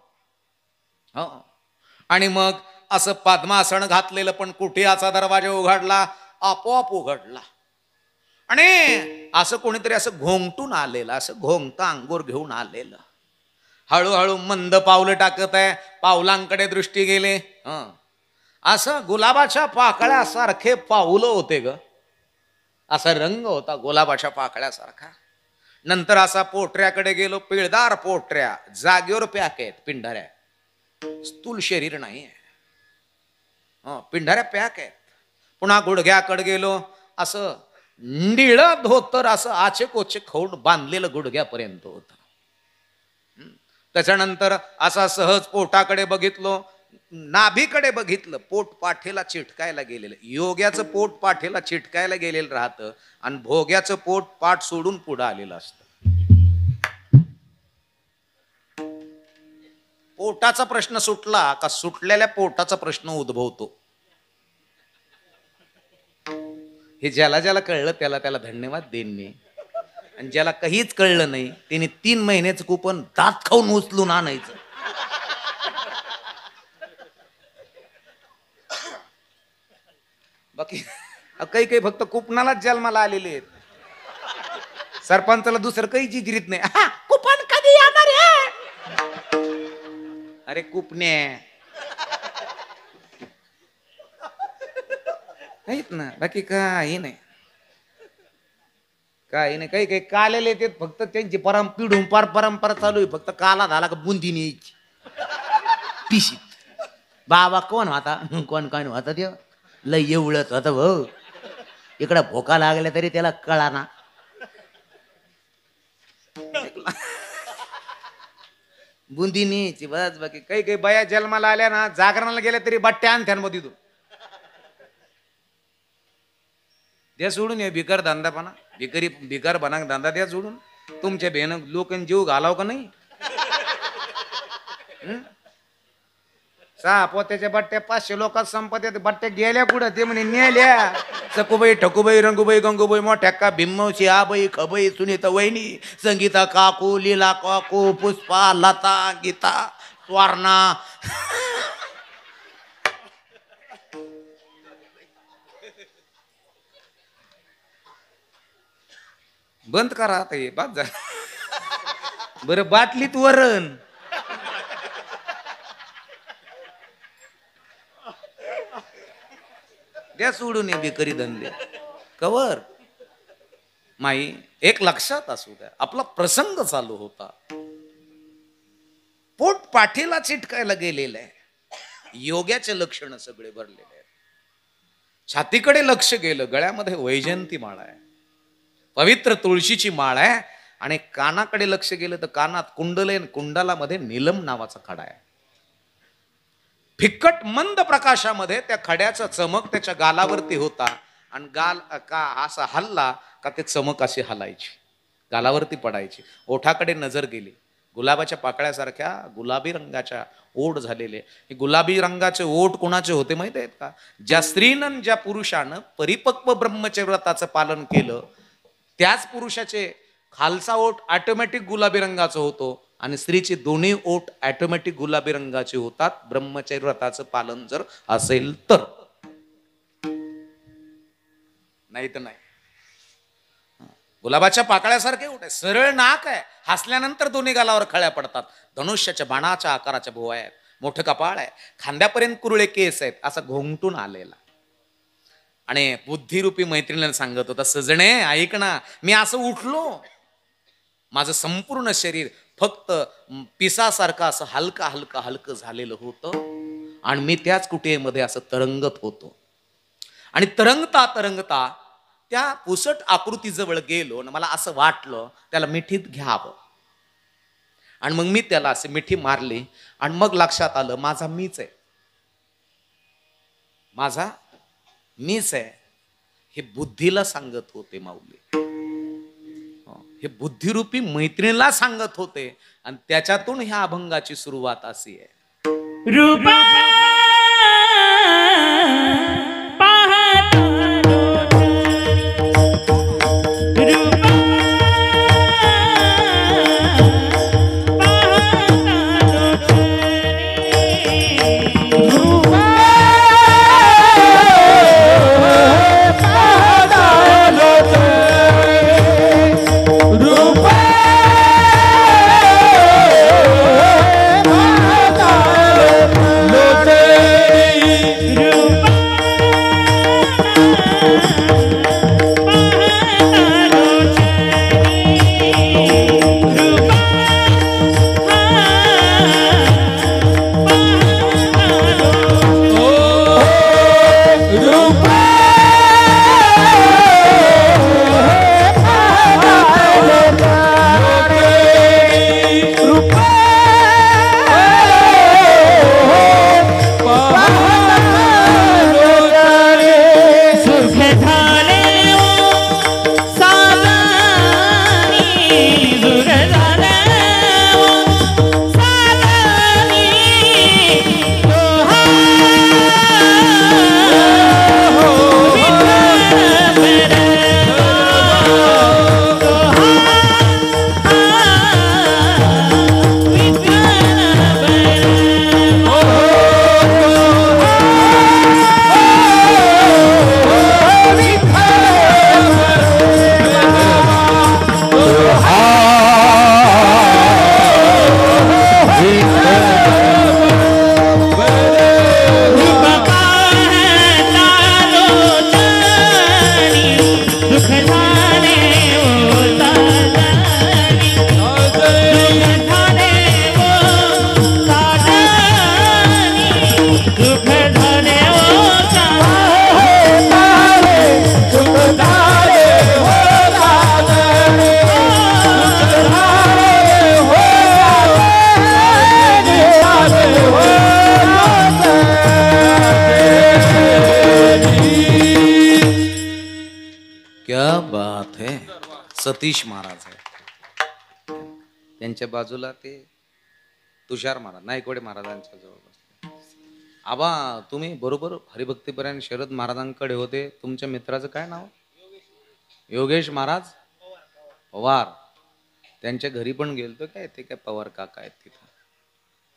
Speaker 1: आणि मग असं पद्मासन घातलेलं पण कुटियाचा दरवाजा उघडला, आपोआप उघडला. आणि असं कोणीतरी असं घोंगटून आलेलं, असं घोंगता अंगोर घेऊन आलेलं हळूहळू मंद पावलं टाकत आहे. पावलांकडे दृष्टी गेली. असं गुलाबाच्या पाकळ्यासारखे पाऊलं होते ग. असा रंग होता गुलाबाच्या पाकळ्यासारखा. नंतर असा पोटऱ्याकडे गेलो. पिळदार पोटऱ्या, जागेवर पॅक आहेत पिंढाऱ्या, स्थूल शरीर नाही आहे. पिंढाऱ्या पॅक आहेत. पुन्हा गुडघ्याकडे गेलो. असं निळ धोतर असं आचे कोचे खाऊन बांधलेलं गुडघ्यापर्यंत होत. त्याच्यानंतर असा सहज पोटाकडे बघितलो, नाभीकडे बघितलं. पोट पाठीला चिटकायला गेलेलं. योग्याचं पोट पाठीला चिटकायला गेलेलं राहतं आणि भोग्याचं पोट पाठ सोडून पुढं आलेलं असतं. पोटाचा प्रश्न सुटला का सुटलेल्या पोटाचा प्रश्न उद्भवतो. हे ज्याला ज्याला कळलं त्याला त्याला धन्यवाद देईन मी. आणि ज्याला काहीच कळलं नाही त्याने 3 महिन्याचं कुपन दात खाऊन उचलून आणायचं. बाकी काही काही फक्त कुपनालाच जन्माला आलेले आहेत. सरपंचाला दुसरं काही जिजिरीत नाही. कुपन कधी येणार आहे? अरे कुपने आहेत ना, बाकी काही नाही. काही नाही. काही काही कालेले येतात फक्त त्यांची पिढून परंपरा चालू आहे. फक्त काला झाला का बुंदी न्यायची पिशीत. बाबा कोण होता, कोण कोण होता ते लय एवढंच होतं भाऊ. इकडं भोका लागल्या तरी त्याला कळा ना. बुंदी न्यायची बस. बाकी काही काही बाया जन्माला आल्या ना, जागरणाला गेल्या तरी बट्ट्या आणत्यान मध्ये तू द्या सोडून. या भिकार धंदापणा, भिकार बना धंदा द्या सोडून. तुमच्या बेन लोकांनी जीव घालाव का नाही. सहा पोत्याच्या बट्ट्या 500 लोकात संपत्या. बट्ट्या गेल्या कुठं ते म्हणे नेल्या. सकुबाई ठकुबाई रंगुबाई गंगूबाई मोठ्या भीमवशी आबाई खबाई सुनीता वहिनी संगीता काकू लीला काकू पुष्पा लता गीता स्वर्णा. बंद करा आता हे बाद झालं. बरं बाटलीत वरण. द्या सोडून ये बेकरी धंदे कवर. माई एक लक्षात असू द्या, आपला प्रसंग चालू होता. पोट पाठीला चिटकायला गेलेलं आहे. योग्याचे लक्षण सगळे भरलेले आहेत. छातीकडे लक्ष गेलं. गळ्यामध्ये वैजयंती माळ आहे, पवित्र तुळशीची माळ आहे. आणि कानाकडे लक्ष गेलं तर कानात कुंडल आहे. कुंडलामध्ये नीलम नावाचा खडा आहे. फिक्कट मंद प्रकाशामध्ये त्या खड्याचा चमक त्याच्या गालावरती होता. आणि गाल का असा हल्ला का ते चमक अशी हलायची, गालावरती पडायची. ओठाकडे नजर गेली. गुलाबाच्या पाकळ्यासारख्या गुलाबी रंगाच्या ओठ झालेले. हे गुलाबी रंगाचे ओठ कोणाचे होते माहिती आहेत का? ज्या स्त्रीनं ज्या पुरुषानं परिपक्व ब्रह्मचर्य व्रताचं पालन केलं त्याच पुरुषाचे खालचा ओठ ऑटोमॅटिक गुलाबी रंगाचा होतो आणि स्त्रीचे दोन्ही ओठ ऑटोमॅटिक गुलाबी रंगाचे होतात ब्रह्मचर्य व्रताचं पालन जर असेल तर. नाही तर नाही. गुलाबाच्या पाकळ्यासारखे ओठ आहे, सरळ नाक आहे, हसल्यानंतर दोन्ही गालावर खळ्या पडतात, धनुष्याच्या बाणाच्या आकाराच्या भुवया आहेत, मोठं कपाळ आहे, खांद्यापर्यंत कुरळे केस आहेत, असा घोंगटून आलेला. आणि बुद्धिरूपी मैत्रिणीला सांगत होता, सजणे ऐक ना, मी असं उठलो, माझं संपूर्ण शरीर फक्त पिसासारखं असं हलका हलका हलकं झालेलं होतं आणि मी त्याच कुटेमध्ये असं तरंगत होतो. आणि तरंगता तरंगता त्या पुसट आकृतीजवळ गेलो आणि मला असं वाटलं त्याला मिठीत घ्यावं. आणि मग मी त्याला असे मिठी मारली आणि मग लक्षात आलं माझा मीच आहे, माझा मीच आहे. हे बुद्धीला सांगत होते माऊली, हे बुद्धिरूपी मैत्रिणीला सांगत होते आणि त्याच्यातून ह्या अभंगाची सुरुवात अशी आहे.
Speaker 2: रूपा
Speaker 1: सतीश महाराज आहे, त्यांच्या बाजूला ते तुषार महाराज नायकवडे महाराजांच्या जवळ बसले. आबा तुम्ही बरोबर हरिभक्तीपर्यंत शरद महाराजांकडे होते, तुमच्या मित्राचं काय नाव? योगेश महाराज पवार. त्यांच्या घरी पण गेलतो काय, ते काय पवार काका आहेत तिथं,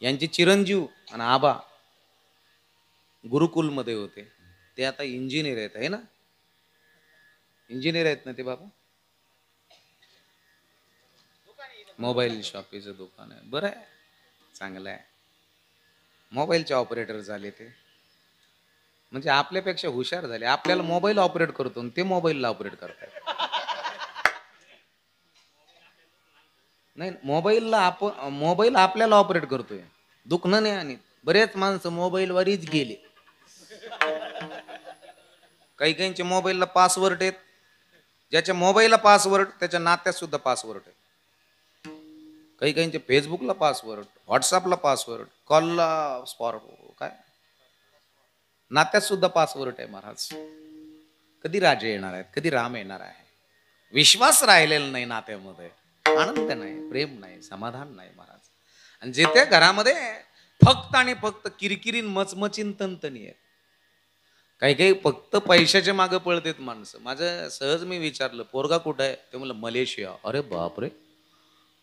Speaker 1: यांचे चिरंजीव आणि आबा गुरुकुलमध्ये होते. ते आता इंजिनियर आहेत, आहे ना? इंजिनियर आहेत ना ते बाबा? मोबाईल शॉपीचं दुकान आहे, बरं आहे, चांगलं आहे. मोबाईलचे ऑपरेटर झाले ते, म्हणजे आपल्यापेक्षा हुशार झाले. आपल्याला मोबाईल ऑपरेट करतो आणि ते मोबाईलला ऑपरेट करतात. नाही, मोबाईल आपल्याला ऑपरेट करतोय, दुखणं नाही. आणि बरेच माणसं मोबाईलवरच गेले. काही काहींचे मोबाईलला पासवर्ड आहेत, ज्याच्या मोबाईलला पासवर्ड त्याच्या नात्यात सुद्धा पासवर्ड आहे. काही काहींचे फेसबुकला पासवर्ड, व्हॉट्सअपला पासवर्ड, कॉलला काय नात्यात सुद्धा पासवर्ड आहे. महाराज कधी राजे येणार आहेत, कधी राम येणार आहे? विश्वास राहिलेला नाही नात्यामध्ये, आनंद नाही, प्रेम नाही, समाधान नाही महाराज. आणि जे त्या घरामध्ये फक्त आणि फक्त किरकिरीन मचमचीन तनतनी आहे. काही काही फक्त पैशाच्या मागे पळतेत माणसं. माझं सहज मी विचारलं पोरगा कुठं आहे, ते म्हणलं मलेशिया. अरे बापरे,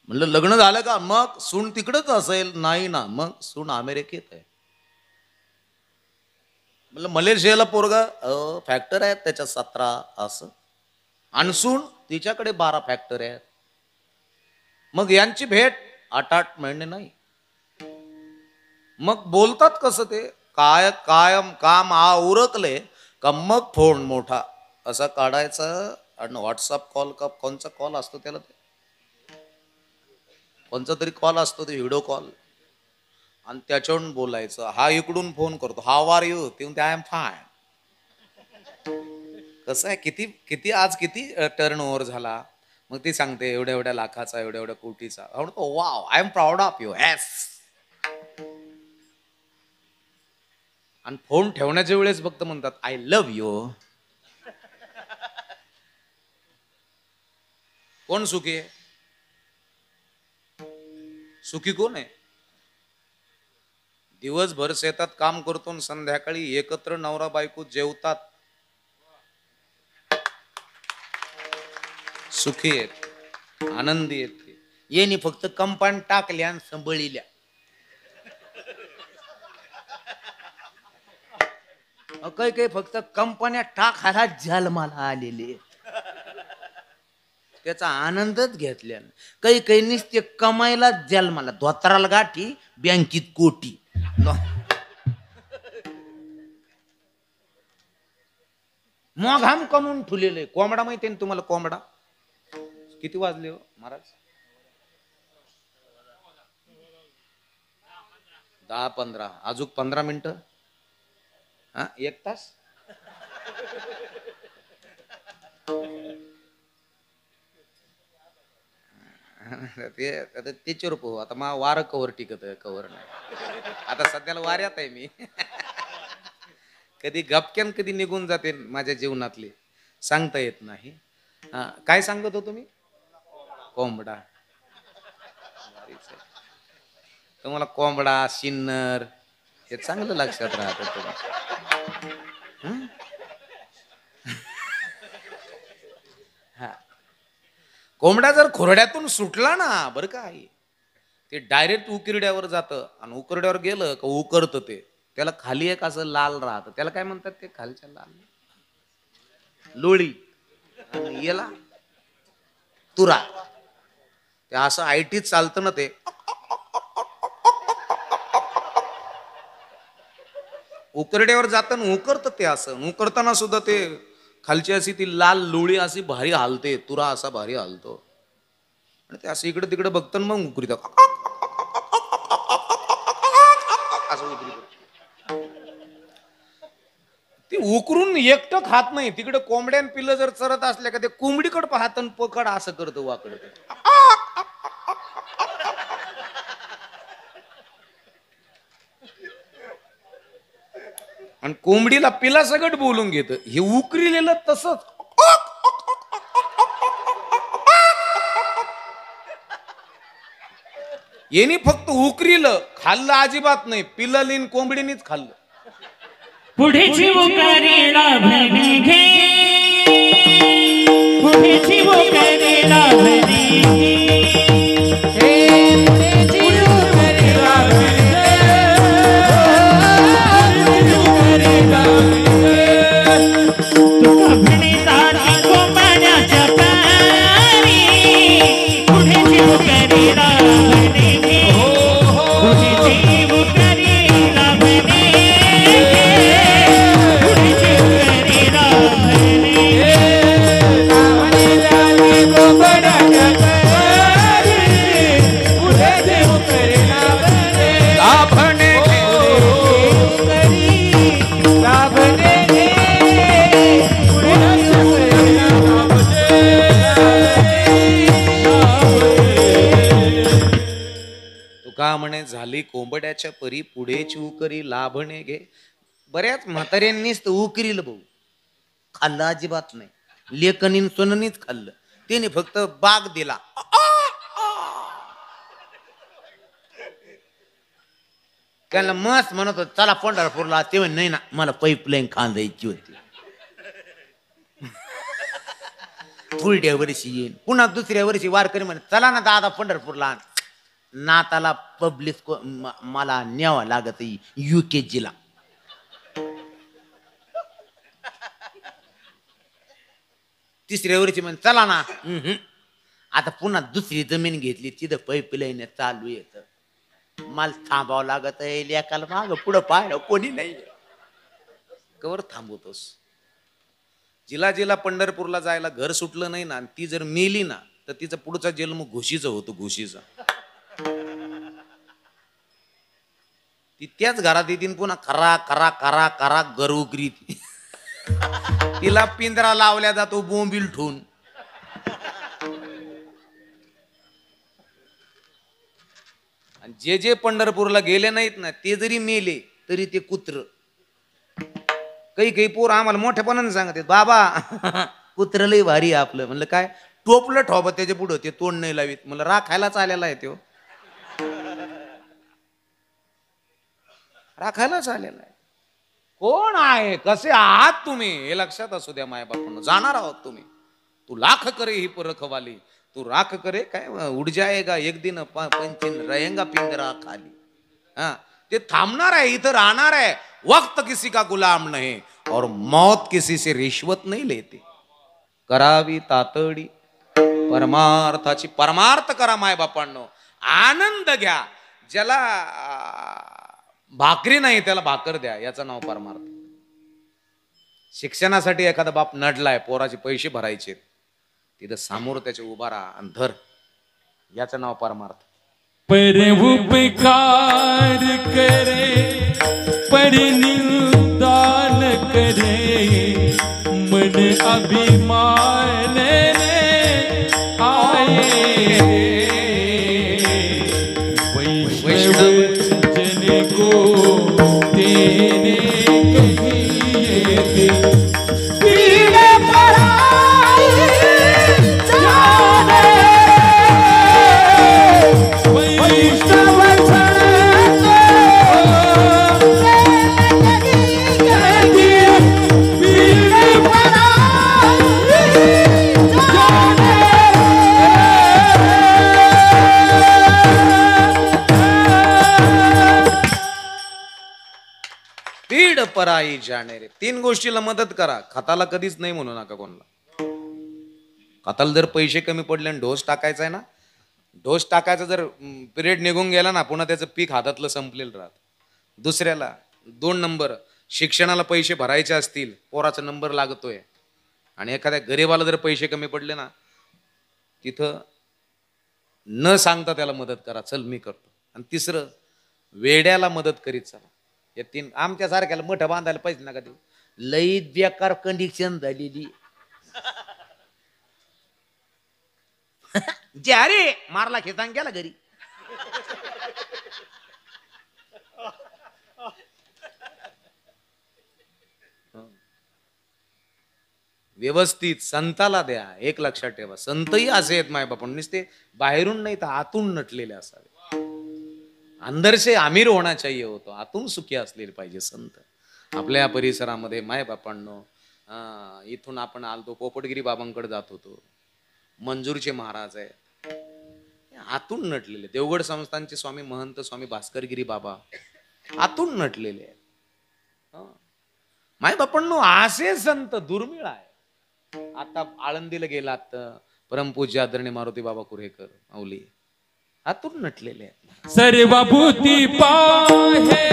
Speaker 1: म्हणलं लग्न झालं का? मग सून तिकडच असेल. नाही ना, मग सून अमेरिकेत आहे. म्हणलं मलेशियाला पोरगा फॅक्टर आहेत त्याच्या 17 असं, आणि सून तिच्याकडे 12 फॅक्टर आहेत. मग यांची भेट 8-8 महिने नाही. मग बोलतात कसं ते, काय कायम काम उरकले का मग फोन मोठा असा काढायचा आणि व्हॉट्सअप कॉल का कोणचा कॉल असतो त्याला, ते कोणचा तरी कॉल असतो, ते व्हिडिओ कॉल, आणि त्याच्यावरून बोलायचं. हा इकडून फोन करतो, हाऊ आर यू, ते म्हणते आय एम फाईन. कसं आहे, किती किती आज किती टर्न ओव्हर झाला, मग ती सांगते एवढ्या एवढ्या लाखाचा, एवढ्या एवढ्या कोटीचा. म्हणतो wow, I am proud of you. S. आणि फोन ठेवण्याच्या वेळेस फक्त म्हणतात आय लव्ह यू. कोण सुखी आहे? सुखी कोण आहे? दिवसभर शेतात काम करतो आणि संध्याकाळी एकत्र नवरा बायको जेवतात, सुखी आहेत, आनंदी आहेत. येणी फक्त कंपाऊंड टाकल्या आणि संभळील्या. काही काही फक्त कंपन्या टाकायला जन्माला आलेले, त्याचा आनंदच घेतल्या. काही काही नुसते कमाईला जन्माला, धोत्राला गाठी, बँकेत कोटी. मग हम कमवून ठुलेले. कोंबडा माहिती ना तुम्हाला? कोंबडा किती वाजले हो महाराज? 10-15, अजून 15 मिनिटं, 1 तास. ते चिरूप हो. आता मा वार कवर टिकत कवर नाही. आता सध्याला वाऱ्यात आहे मी. कधी गपक्यान कधी निघून जाते माझ्या जीवनातली, सांगता येत नाही. काय सांगत होतो मी? कोंबडा. तुम्हाला कोंबडा, शिन्नर हे चांगलं लक्षात राहत तुम्ही. कोंबडा जर खोरड्यातून सुटला ना, बरं का आई, ते डायरेक्ट उकिरड्यावर जातं, आणि उकिरड्यावर गेलं का उकरतं ते. त्याला खाली एक असं लाल राहतं, त्याला काय म्हणतात ते खालच्या लाल? लोळी. आणि याला तुरा. ते असं आयटीत चालतं ना ते. उकरड्यावर जातं उकरतं ते असं. उकरताना सुद्धा ते खालची अशी ती लाल लोळी अशी भारी हालते, तुरा असा भारी हालतो, आणि ते असं इकडे तिकडे बघतं मग उकरीत असं उकरीत. ती उकरून एकटं खात नाही, तिकडे कोंबड्यान पिल्लं जर चरत असल्या का ते कोंबडीकडे पाहत पकड असं करतं वाकड. आणि कोंबडीला पिला सगट बोलून घेत. हे उकरीलेलं तसंच. येणी फक्त उकरीलं खाल्लं अजिबात नाही, पिल्लालीन कोंबडीनीच खाल्लं.
Speaker 2: पुढेची उकरीला भरणी घे, पुढेची उकरीला भरणी घे, पुढेची उकरीला भरणी घे. तुका भणीसाठी कोंबड्याच्या पारी, पुढेची उकरीला भरणी घे, पुढेची उकरीला भरणी
Speaker 1: तुका म्हणे झाली कोंबड्याच्या परी, पुढेची उकरी लाभणे घे. बऱ्याच म्हाताऱ्यांनीच तर उकरील भाऊ खाल्लं अजिबात नाही. लेखनीन सोननीच खाल्लं, त्याने फक्त बाग दिला.
Speaker 3: त्यांना मस्त म्हणत होत चला पंढरपूरला. ते म्हणे नाही ना मला पाईपलाईन खांदायची होती. पुढच्या वर्षी येईल. पुन्हा दुसऱ्या वर्षी वारकरी म्हणे चला ना दादा पंढरपूरला. नाताला पब्लिक मला न्यावं लागत UKG ला. तिसऱ्या वर्षी म्हणे चला ना. आता पुन्हा दुसरी जमीन घेतली तिथं पाईपलाईन चालू येत. मला थांबावं लागत आहे. लेकाला माग पुढं पाहिलं कोणी नाही. कवर थांबवतोस. जिला जिला पंढरपूरला जायला घर सुटलं नाही ना, ती जर मेली ना तर तिचा पुढचा जन्म घुशीचा होतो. घुशीचा. ती त्याच घरात येतील पुन्हा करा करा करा करा गरुगरी. तिला पिंजरा लावल्या जातो बोंबील ठेवून. जे जे पंढरपूरला गेले नाहीत ना ते जरी मेले तरी ते कुत्र. काही काही पोर आम्हाला मोठ्यापणाने सांगते बाबा कुत्र लय भारी आपलं. म्हणलं काय टोपलं ठोबत त्याच्या पुढं ते तोंड नाही लावीत. म्हणलं राखायलाच आलेला आहे तो. राखायलाच आलेला आहे. कोण आहे कसे आहात तुम्ही हे लक्षात असू द्या माय बापांनो. जाणार आहोत तुम्ही. तू लाख करे ही परखवाली तू राख करे काय उड जाएगा एक दिन पंचिन रहेगा पिंजरा खाली. हा ते थांबणार आहे इथं राहणार आहे. वक्त किसी का गुलाम नहीं और मौत किसी से रिश्वत नहीं लेते. करावी तातडी परमार्थाची. परमार्थ करा माय बापांनो. आनंद घ्या. ज्याला भाकरी नाही त्याला भाकर द्या. याचं नाव परमार्थ. शिक्षणासाठी एखादा बाप नडलाय पोराचे पैसे भरायचे तिथं समोर त्याचे उभा राहा आणि धर. याचं नाव परमार्थ.
Speaker 2: पर उपकार करे परिनिदान करे मन अभिमान आए वैष्णव जन को तेने कहिए पीड़ पराई जाने वैष्णव जन को पीड़ पराई जाने
Speaker 1: पीड पराई जाणे रे. 3 गोष्टीला मदत करा. खताला कधीच नाही म्हणू नका कोणाला. खताला जर पैसे कमी पडले आणि डोस टाकायचा आहे ना, डोस टाकायचा जर पिरियड निघून गेला ना पुन्हा त्याचं पीक हातातलं संपलेलं राहत. दुसऱ्याला 2 नंबर शिक्षणाला पैसे भरायचे असतील पोराचा नंबर लागतोय आणि एखाद्या गरीबाला जर पैसे कमी पडले ना तिथं न सांगता त्याला मदत करा. चल मी करतो. आणि तिसरं वेड्याला मदत करीत चला. या 3 आमच्या सारख्याला मोठं बांधायला पैसे नका देऊ. लई बेकार कंडिशन झालेली. ज्या रे मारला खेतान गेला घरी. व्यवस्थित संताला द्या. एक लक्षात ठेवा संतही असे आहेत माय बापा नुसते बाहेरून नाही तर आतून नटलेले असावे. अंदर से आमिर होना चाहिए होतो. आतून सुखी असलेले पाहिजे संत. आपल्या परिसरामध्ये माय बापांनो इथून आपण आलतो पोपटगिरी बाबांकडे जात होतो. मंजूरचे महाराज आहे आतून नटलेले. देवगड संस्थानचे स्वामी महंत स्वामी भास्करगिरी बाबा आतून नटलेले आहेत. माय बापांनो असे संत दुर्मिळ आहे. आता आळंदीला गेलात परमपूज्य आदरणीय मारुती बाबा कुरेकर माऊली आतून नटलेले आहेत.
Speaker 2: सर्व भूती पाहे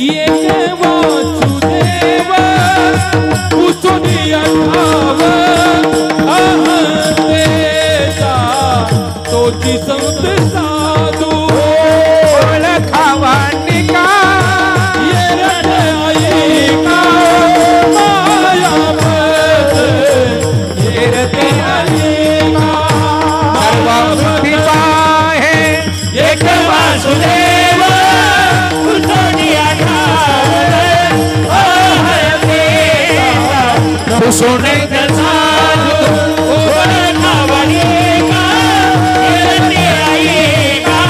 Speaker 2: एक वासुदेव पुसुनी अठाव अहंतेचा तोची संत साधू ओळखावानी का येरड ऐका मायापत येरते ऐका सर्व भूती पाहे एक वासुदेव पुसुनी अठाव अहंतेचा पुसुनी साधू ओळखावानी का येरते ऐका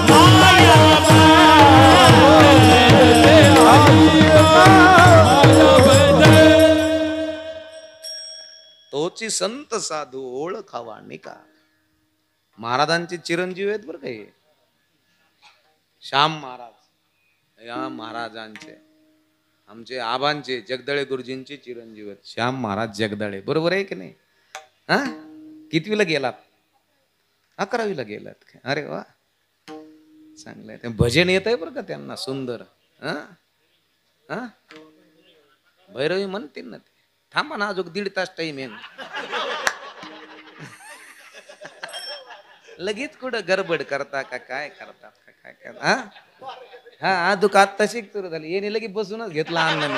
Speaker 2: मायापत
Speaker 1: तोची संत साधू ओळखावा निका. महाराजांचे चिरंजीव आहेत बरं काही. श्याम महाराज या महाराजांचे आमचे आबांचे जगदळे गुरुजींचे चिरंजीव आहेत श्याम महाराज जगदळे. बरोबर आहे की नाही? हा, कितवीला गेलात? 11वीला गेलात. अरे वा, चांगलंय. ते भजन येत आहे बरं का त्यांना सुंदर. हा हा, भैरवी म्हणतील ना ते. थांबा ना, अजून 1.5 तास टाइम आहे. लगेच कुठं गडबड करता का काय करतात का काय करता? हा हा, दुखा आत्ता शिक सुरू झाली. येणे लगेच बसूनच घेतला अन्न.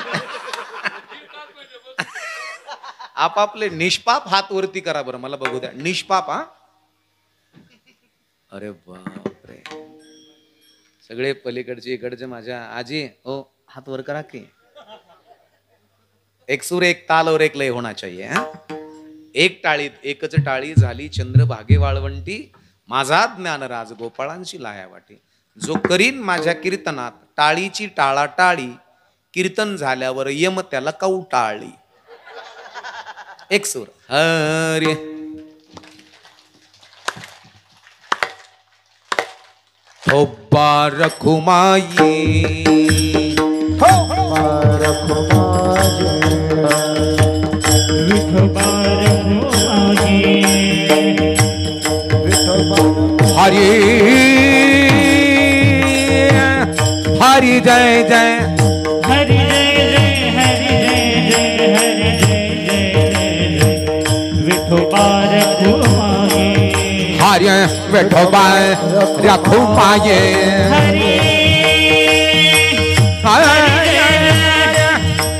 Speaker 1: आपापले निष्पाप हात वरती करा बरं, मला बघू द्या. निष्पाप. हा, अरे बापरे, सगळे पलीकडचे इकडचे माझ्या आजी. ओ हात वर करा की. एक सूर एक ताल और एक लय होना चाहिए. हा, एक टाळीत एकच टाळी झाली चंद्रभागे वाळवंटी. माझा ज्ञान राज गोपाळांची लाया वाटी. जो करीन माझ्या कीर्तनात टाळीची टाळा टाळी, कीर्तन झाल्यावर यम त्याला काऊ टाळी. एक सूर. हरे होब्बा रखुमाई हरि हरि जय जय
Speaker 2: हरि जय जय हरि जय जय हरि जय जय विठोबा रखुमाई.
Speaker 1: हरि विठोबा रखुमाई.
Speaker 2: हरि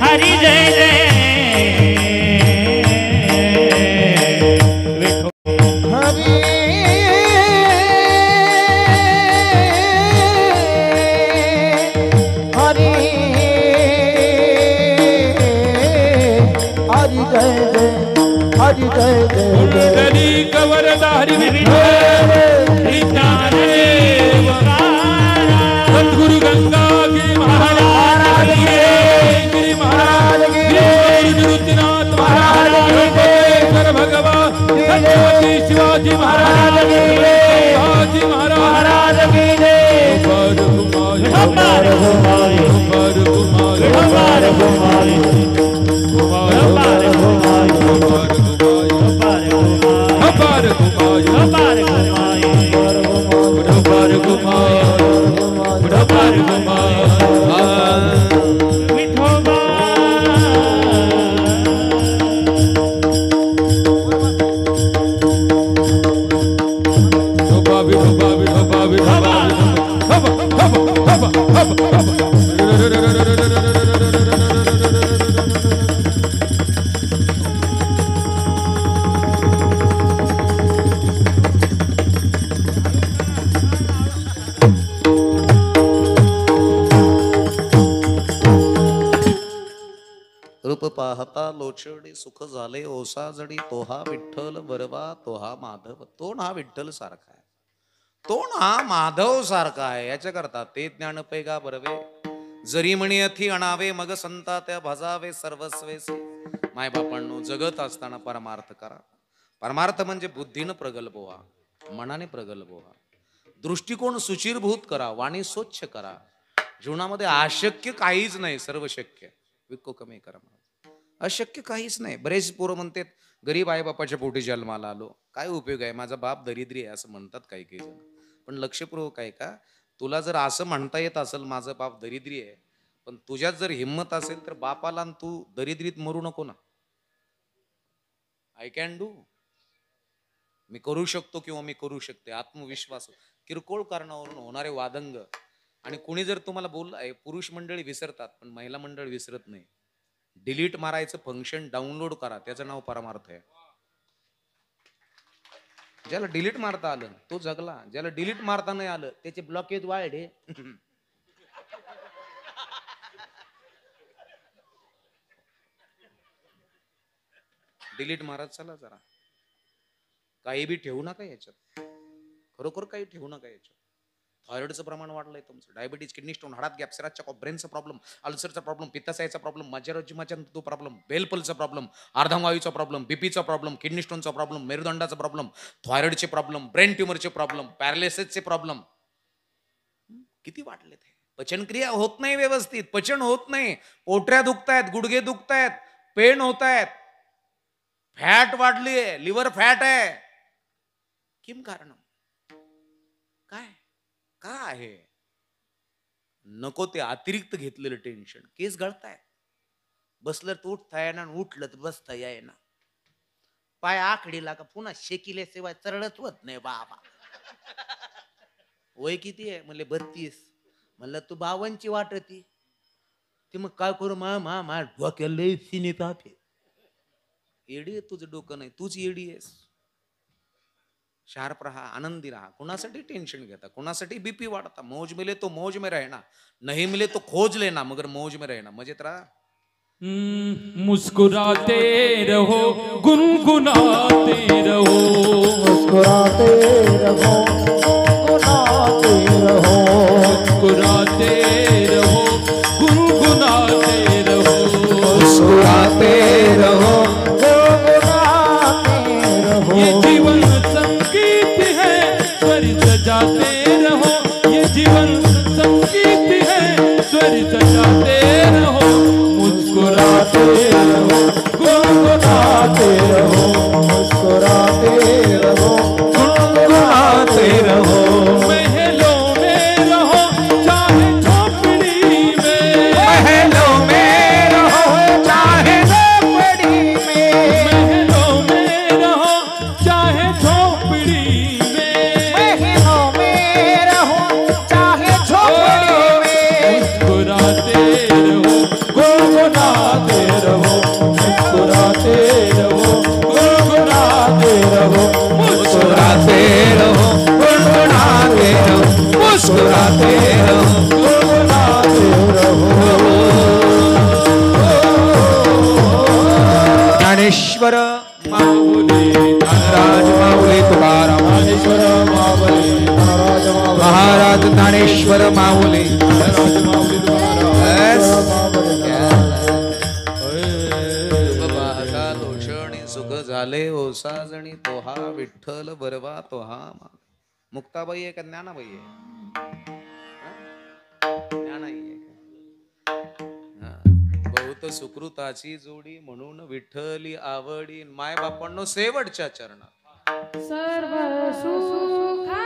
Speaker 2: हरि जय जय
Speaker 4: कवरदारी सद्गुरु गंगा गिरी महाराज गिरी महाराज निवृत्तिनाथ महाराज भगवान छत्रपति शिवाजी महाराज शिवाजी महाराज कुमार
Speaker 1: रूप पाहता लोचडी सुख झाले ओसा जडी. तोहा विठ्ठल बरवा तोहा माधव. तोंड हा विठ्ठल सारखा आहे, तोंड हा माधव सारखा आहे. याच्या करता ते ज्ञान पैगा बरवे. जरी म्हणी अथी अणावे मग संता त्या भजावे सर्वस्वेसे. माय बापांनो, जगत असताना परमार्थ करा. परमार्थ म्हणजे बुद्धीनं प्रगल्भ व्हा, मनाने प्रगल्भ व्हा, दृष्टिकोन सुचिरभूत करा, वाणी स्वच्छ करा. जीवनामध्ये अशक्य काहीच नाही, सर्व शक्य. विको कमी करा. अशक्य काहीच नाही. बरेच पोरं म्हणतात गरीब आई बापाच्या पोटी जन्माला आलो, काय उपयोग आहे, माझा बाप दरिद्री आहे असं म्हणतात काही काही जण. पण लक्षपूर्वक आहे का, तुला जर असं म्हणता येत असेल माझं बाप दरिद्री आहे, पण तुझ्यात जर हिंमत असेल तर बापाला आणि तू दरिद्रीत मरू नको ना. आय कॅन डू, मी करू शकतो किंवा मी करू शकते. आत्मविश्वास. किरकोळ कारणावरून होणारे वादंग. आणि कोणी जर तुम्हाला बोललं आहे, पुरुष मंडळी विसरतात पण महिला मंडळ विसरत नाही. डिलीट मारायचं फंक्शन डाउनलोड करा, त्याचं नाव परमार्थ आहे. ज्याला डिलीट मारता आलं तो जगला, ज्याला डिलीट मारता नाही आलं त्याचे ब्लॉकेज वाढे. डिलीट मारत चला जरा. काही बी ठेवू नका याच्यात, खरोखर काही ठेवू नका याच्यात.
Speaker 3: थायरॉइडचं प्रमाण वाढलंय तुमचं, डायबिटीज, किडनी स्टोन, हाडात गॅप, सिराजच्या ब्रेनचा प्रॉब्लेम, अल्सरचा प्रॉब्लेम, पित्ताशयाचा प्रॉब्लेम, मज्जारोजिमाच्या तो प्रॉब्लेम, बेलपलचा प्रॉब्लेम, अर्धांगवायूचा प्रॉब्लेम, बीपीचा प्रॉब्लेम, किडनी स्टोनचा प्रॉब्लेम, मेरुदंडाचा प्रॉब्लेम, थायरॉइडचे प्रॉब्लेम, ब्रेन ट्युमरचे प्रॉब्लेम, पॅरालिसिसचे प्रॉब्लेम किती वाढले ते. पचनक्रिया होत नाही व्यवस्थित, पचन होत नाही, पोटऱ्या दुखतायत, गुडघे दुखतायत, पेन होत आहेत, फॅट वाढली आहे, लिव्हर फॅट आहे. किम कारण काय का आहे? नको ते अतिरिक्त घेतलेलं टेन्शन. केस गळताय, बसलं तर उठता येणार, उठलं तर बसता येईना, पाय आखडीला का पुन्हा शेकिल्याशिवाय चरळच होत नाही बाबा. वय किती आहे म्हणले 32. म्हणलं तू 52ची वाटती. ती मग काय करू मा डोक्याला लय सिने ताप आहे. येडी आहे तुझं डोकं नाही, तूच येडी आहेस. शार्प रहा, आनंदी रहा. कुणासाठी टेंशन घेता, कुणासाठी बीपी वाढता? मौज मिले तो मौज में रहना, नहीं मिले तो खोज लेना, मगर मौज में रहना. मजेत राहा.
Speaker 4: मुस्कुराते रहो, गुनगुनाते रहो,
Speaker 2: मुस्कुराते रहो, गुनगुनाते रहो,
Speaker 4: मुस्कुराते रहो, गुनगुनाते रहो,
Speaker 2: मुस्कुराते रहो, गुनगुनाते रहो.
Speaker 4: ये जीवन संगीत है, स्वर सजाते रहो, ये जीवन संगीत है, स्वर सजाते रहो. मुस्कुराते रहो,
Speaker 2: गुनगुनाते रहो, मुस्कुराते रहो, गुनगुनाते रहो.
Speaker 4: महलों में रहो चाहे झोपड़ी में,
Speaker 2: महलों में रहो चाहे झोपड़ी में,
Speaker 4: महलों में रहो चाहे झोपड़ी में,
Speaker 2: महलों में रहो चाहे झोपड़ी में.
Speaker 4: मुस्कुराते रहो,
Speaker 2: गुनगुनाते रहो, मुस्कुराते रहो, गुनगुनाते रहो, मुस्कुराते रहो, गुनगुनाते रहो, मुस्कुराते रहो, गुनगुनाते रहो. ज्ञानेश्वर
Speaker 4: माऊली
Speaker 2: महाराज माऊली तुकाराम, ज्ञानेश्वर माऊली महाराज, महाराज ज्ञानेश्वर माऊली
Speaker 4: माऊली
Speaker 3: पाहता लोषणी सुख झाले ओसाजणी, तो हा विठ्ठल बरवा तो हा मुक्ताबाई आहे का ज्ञानाबाई आहे? ज्ञानाई आहे का? बहुत सुकृताची जोडी, म्हणून विठ्ठली आवडी. माय बापांनो शेवटच्या चरणात
Speaker 5: सर्व सुखा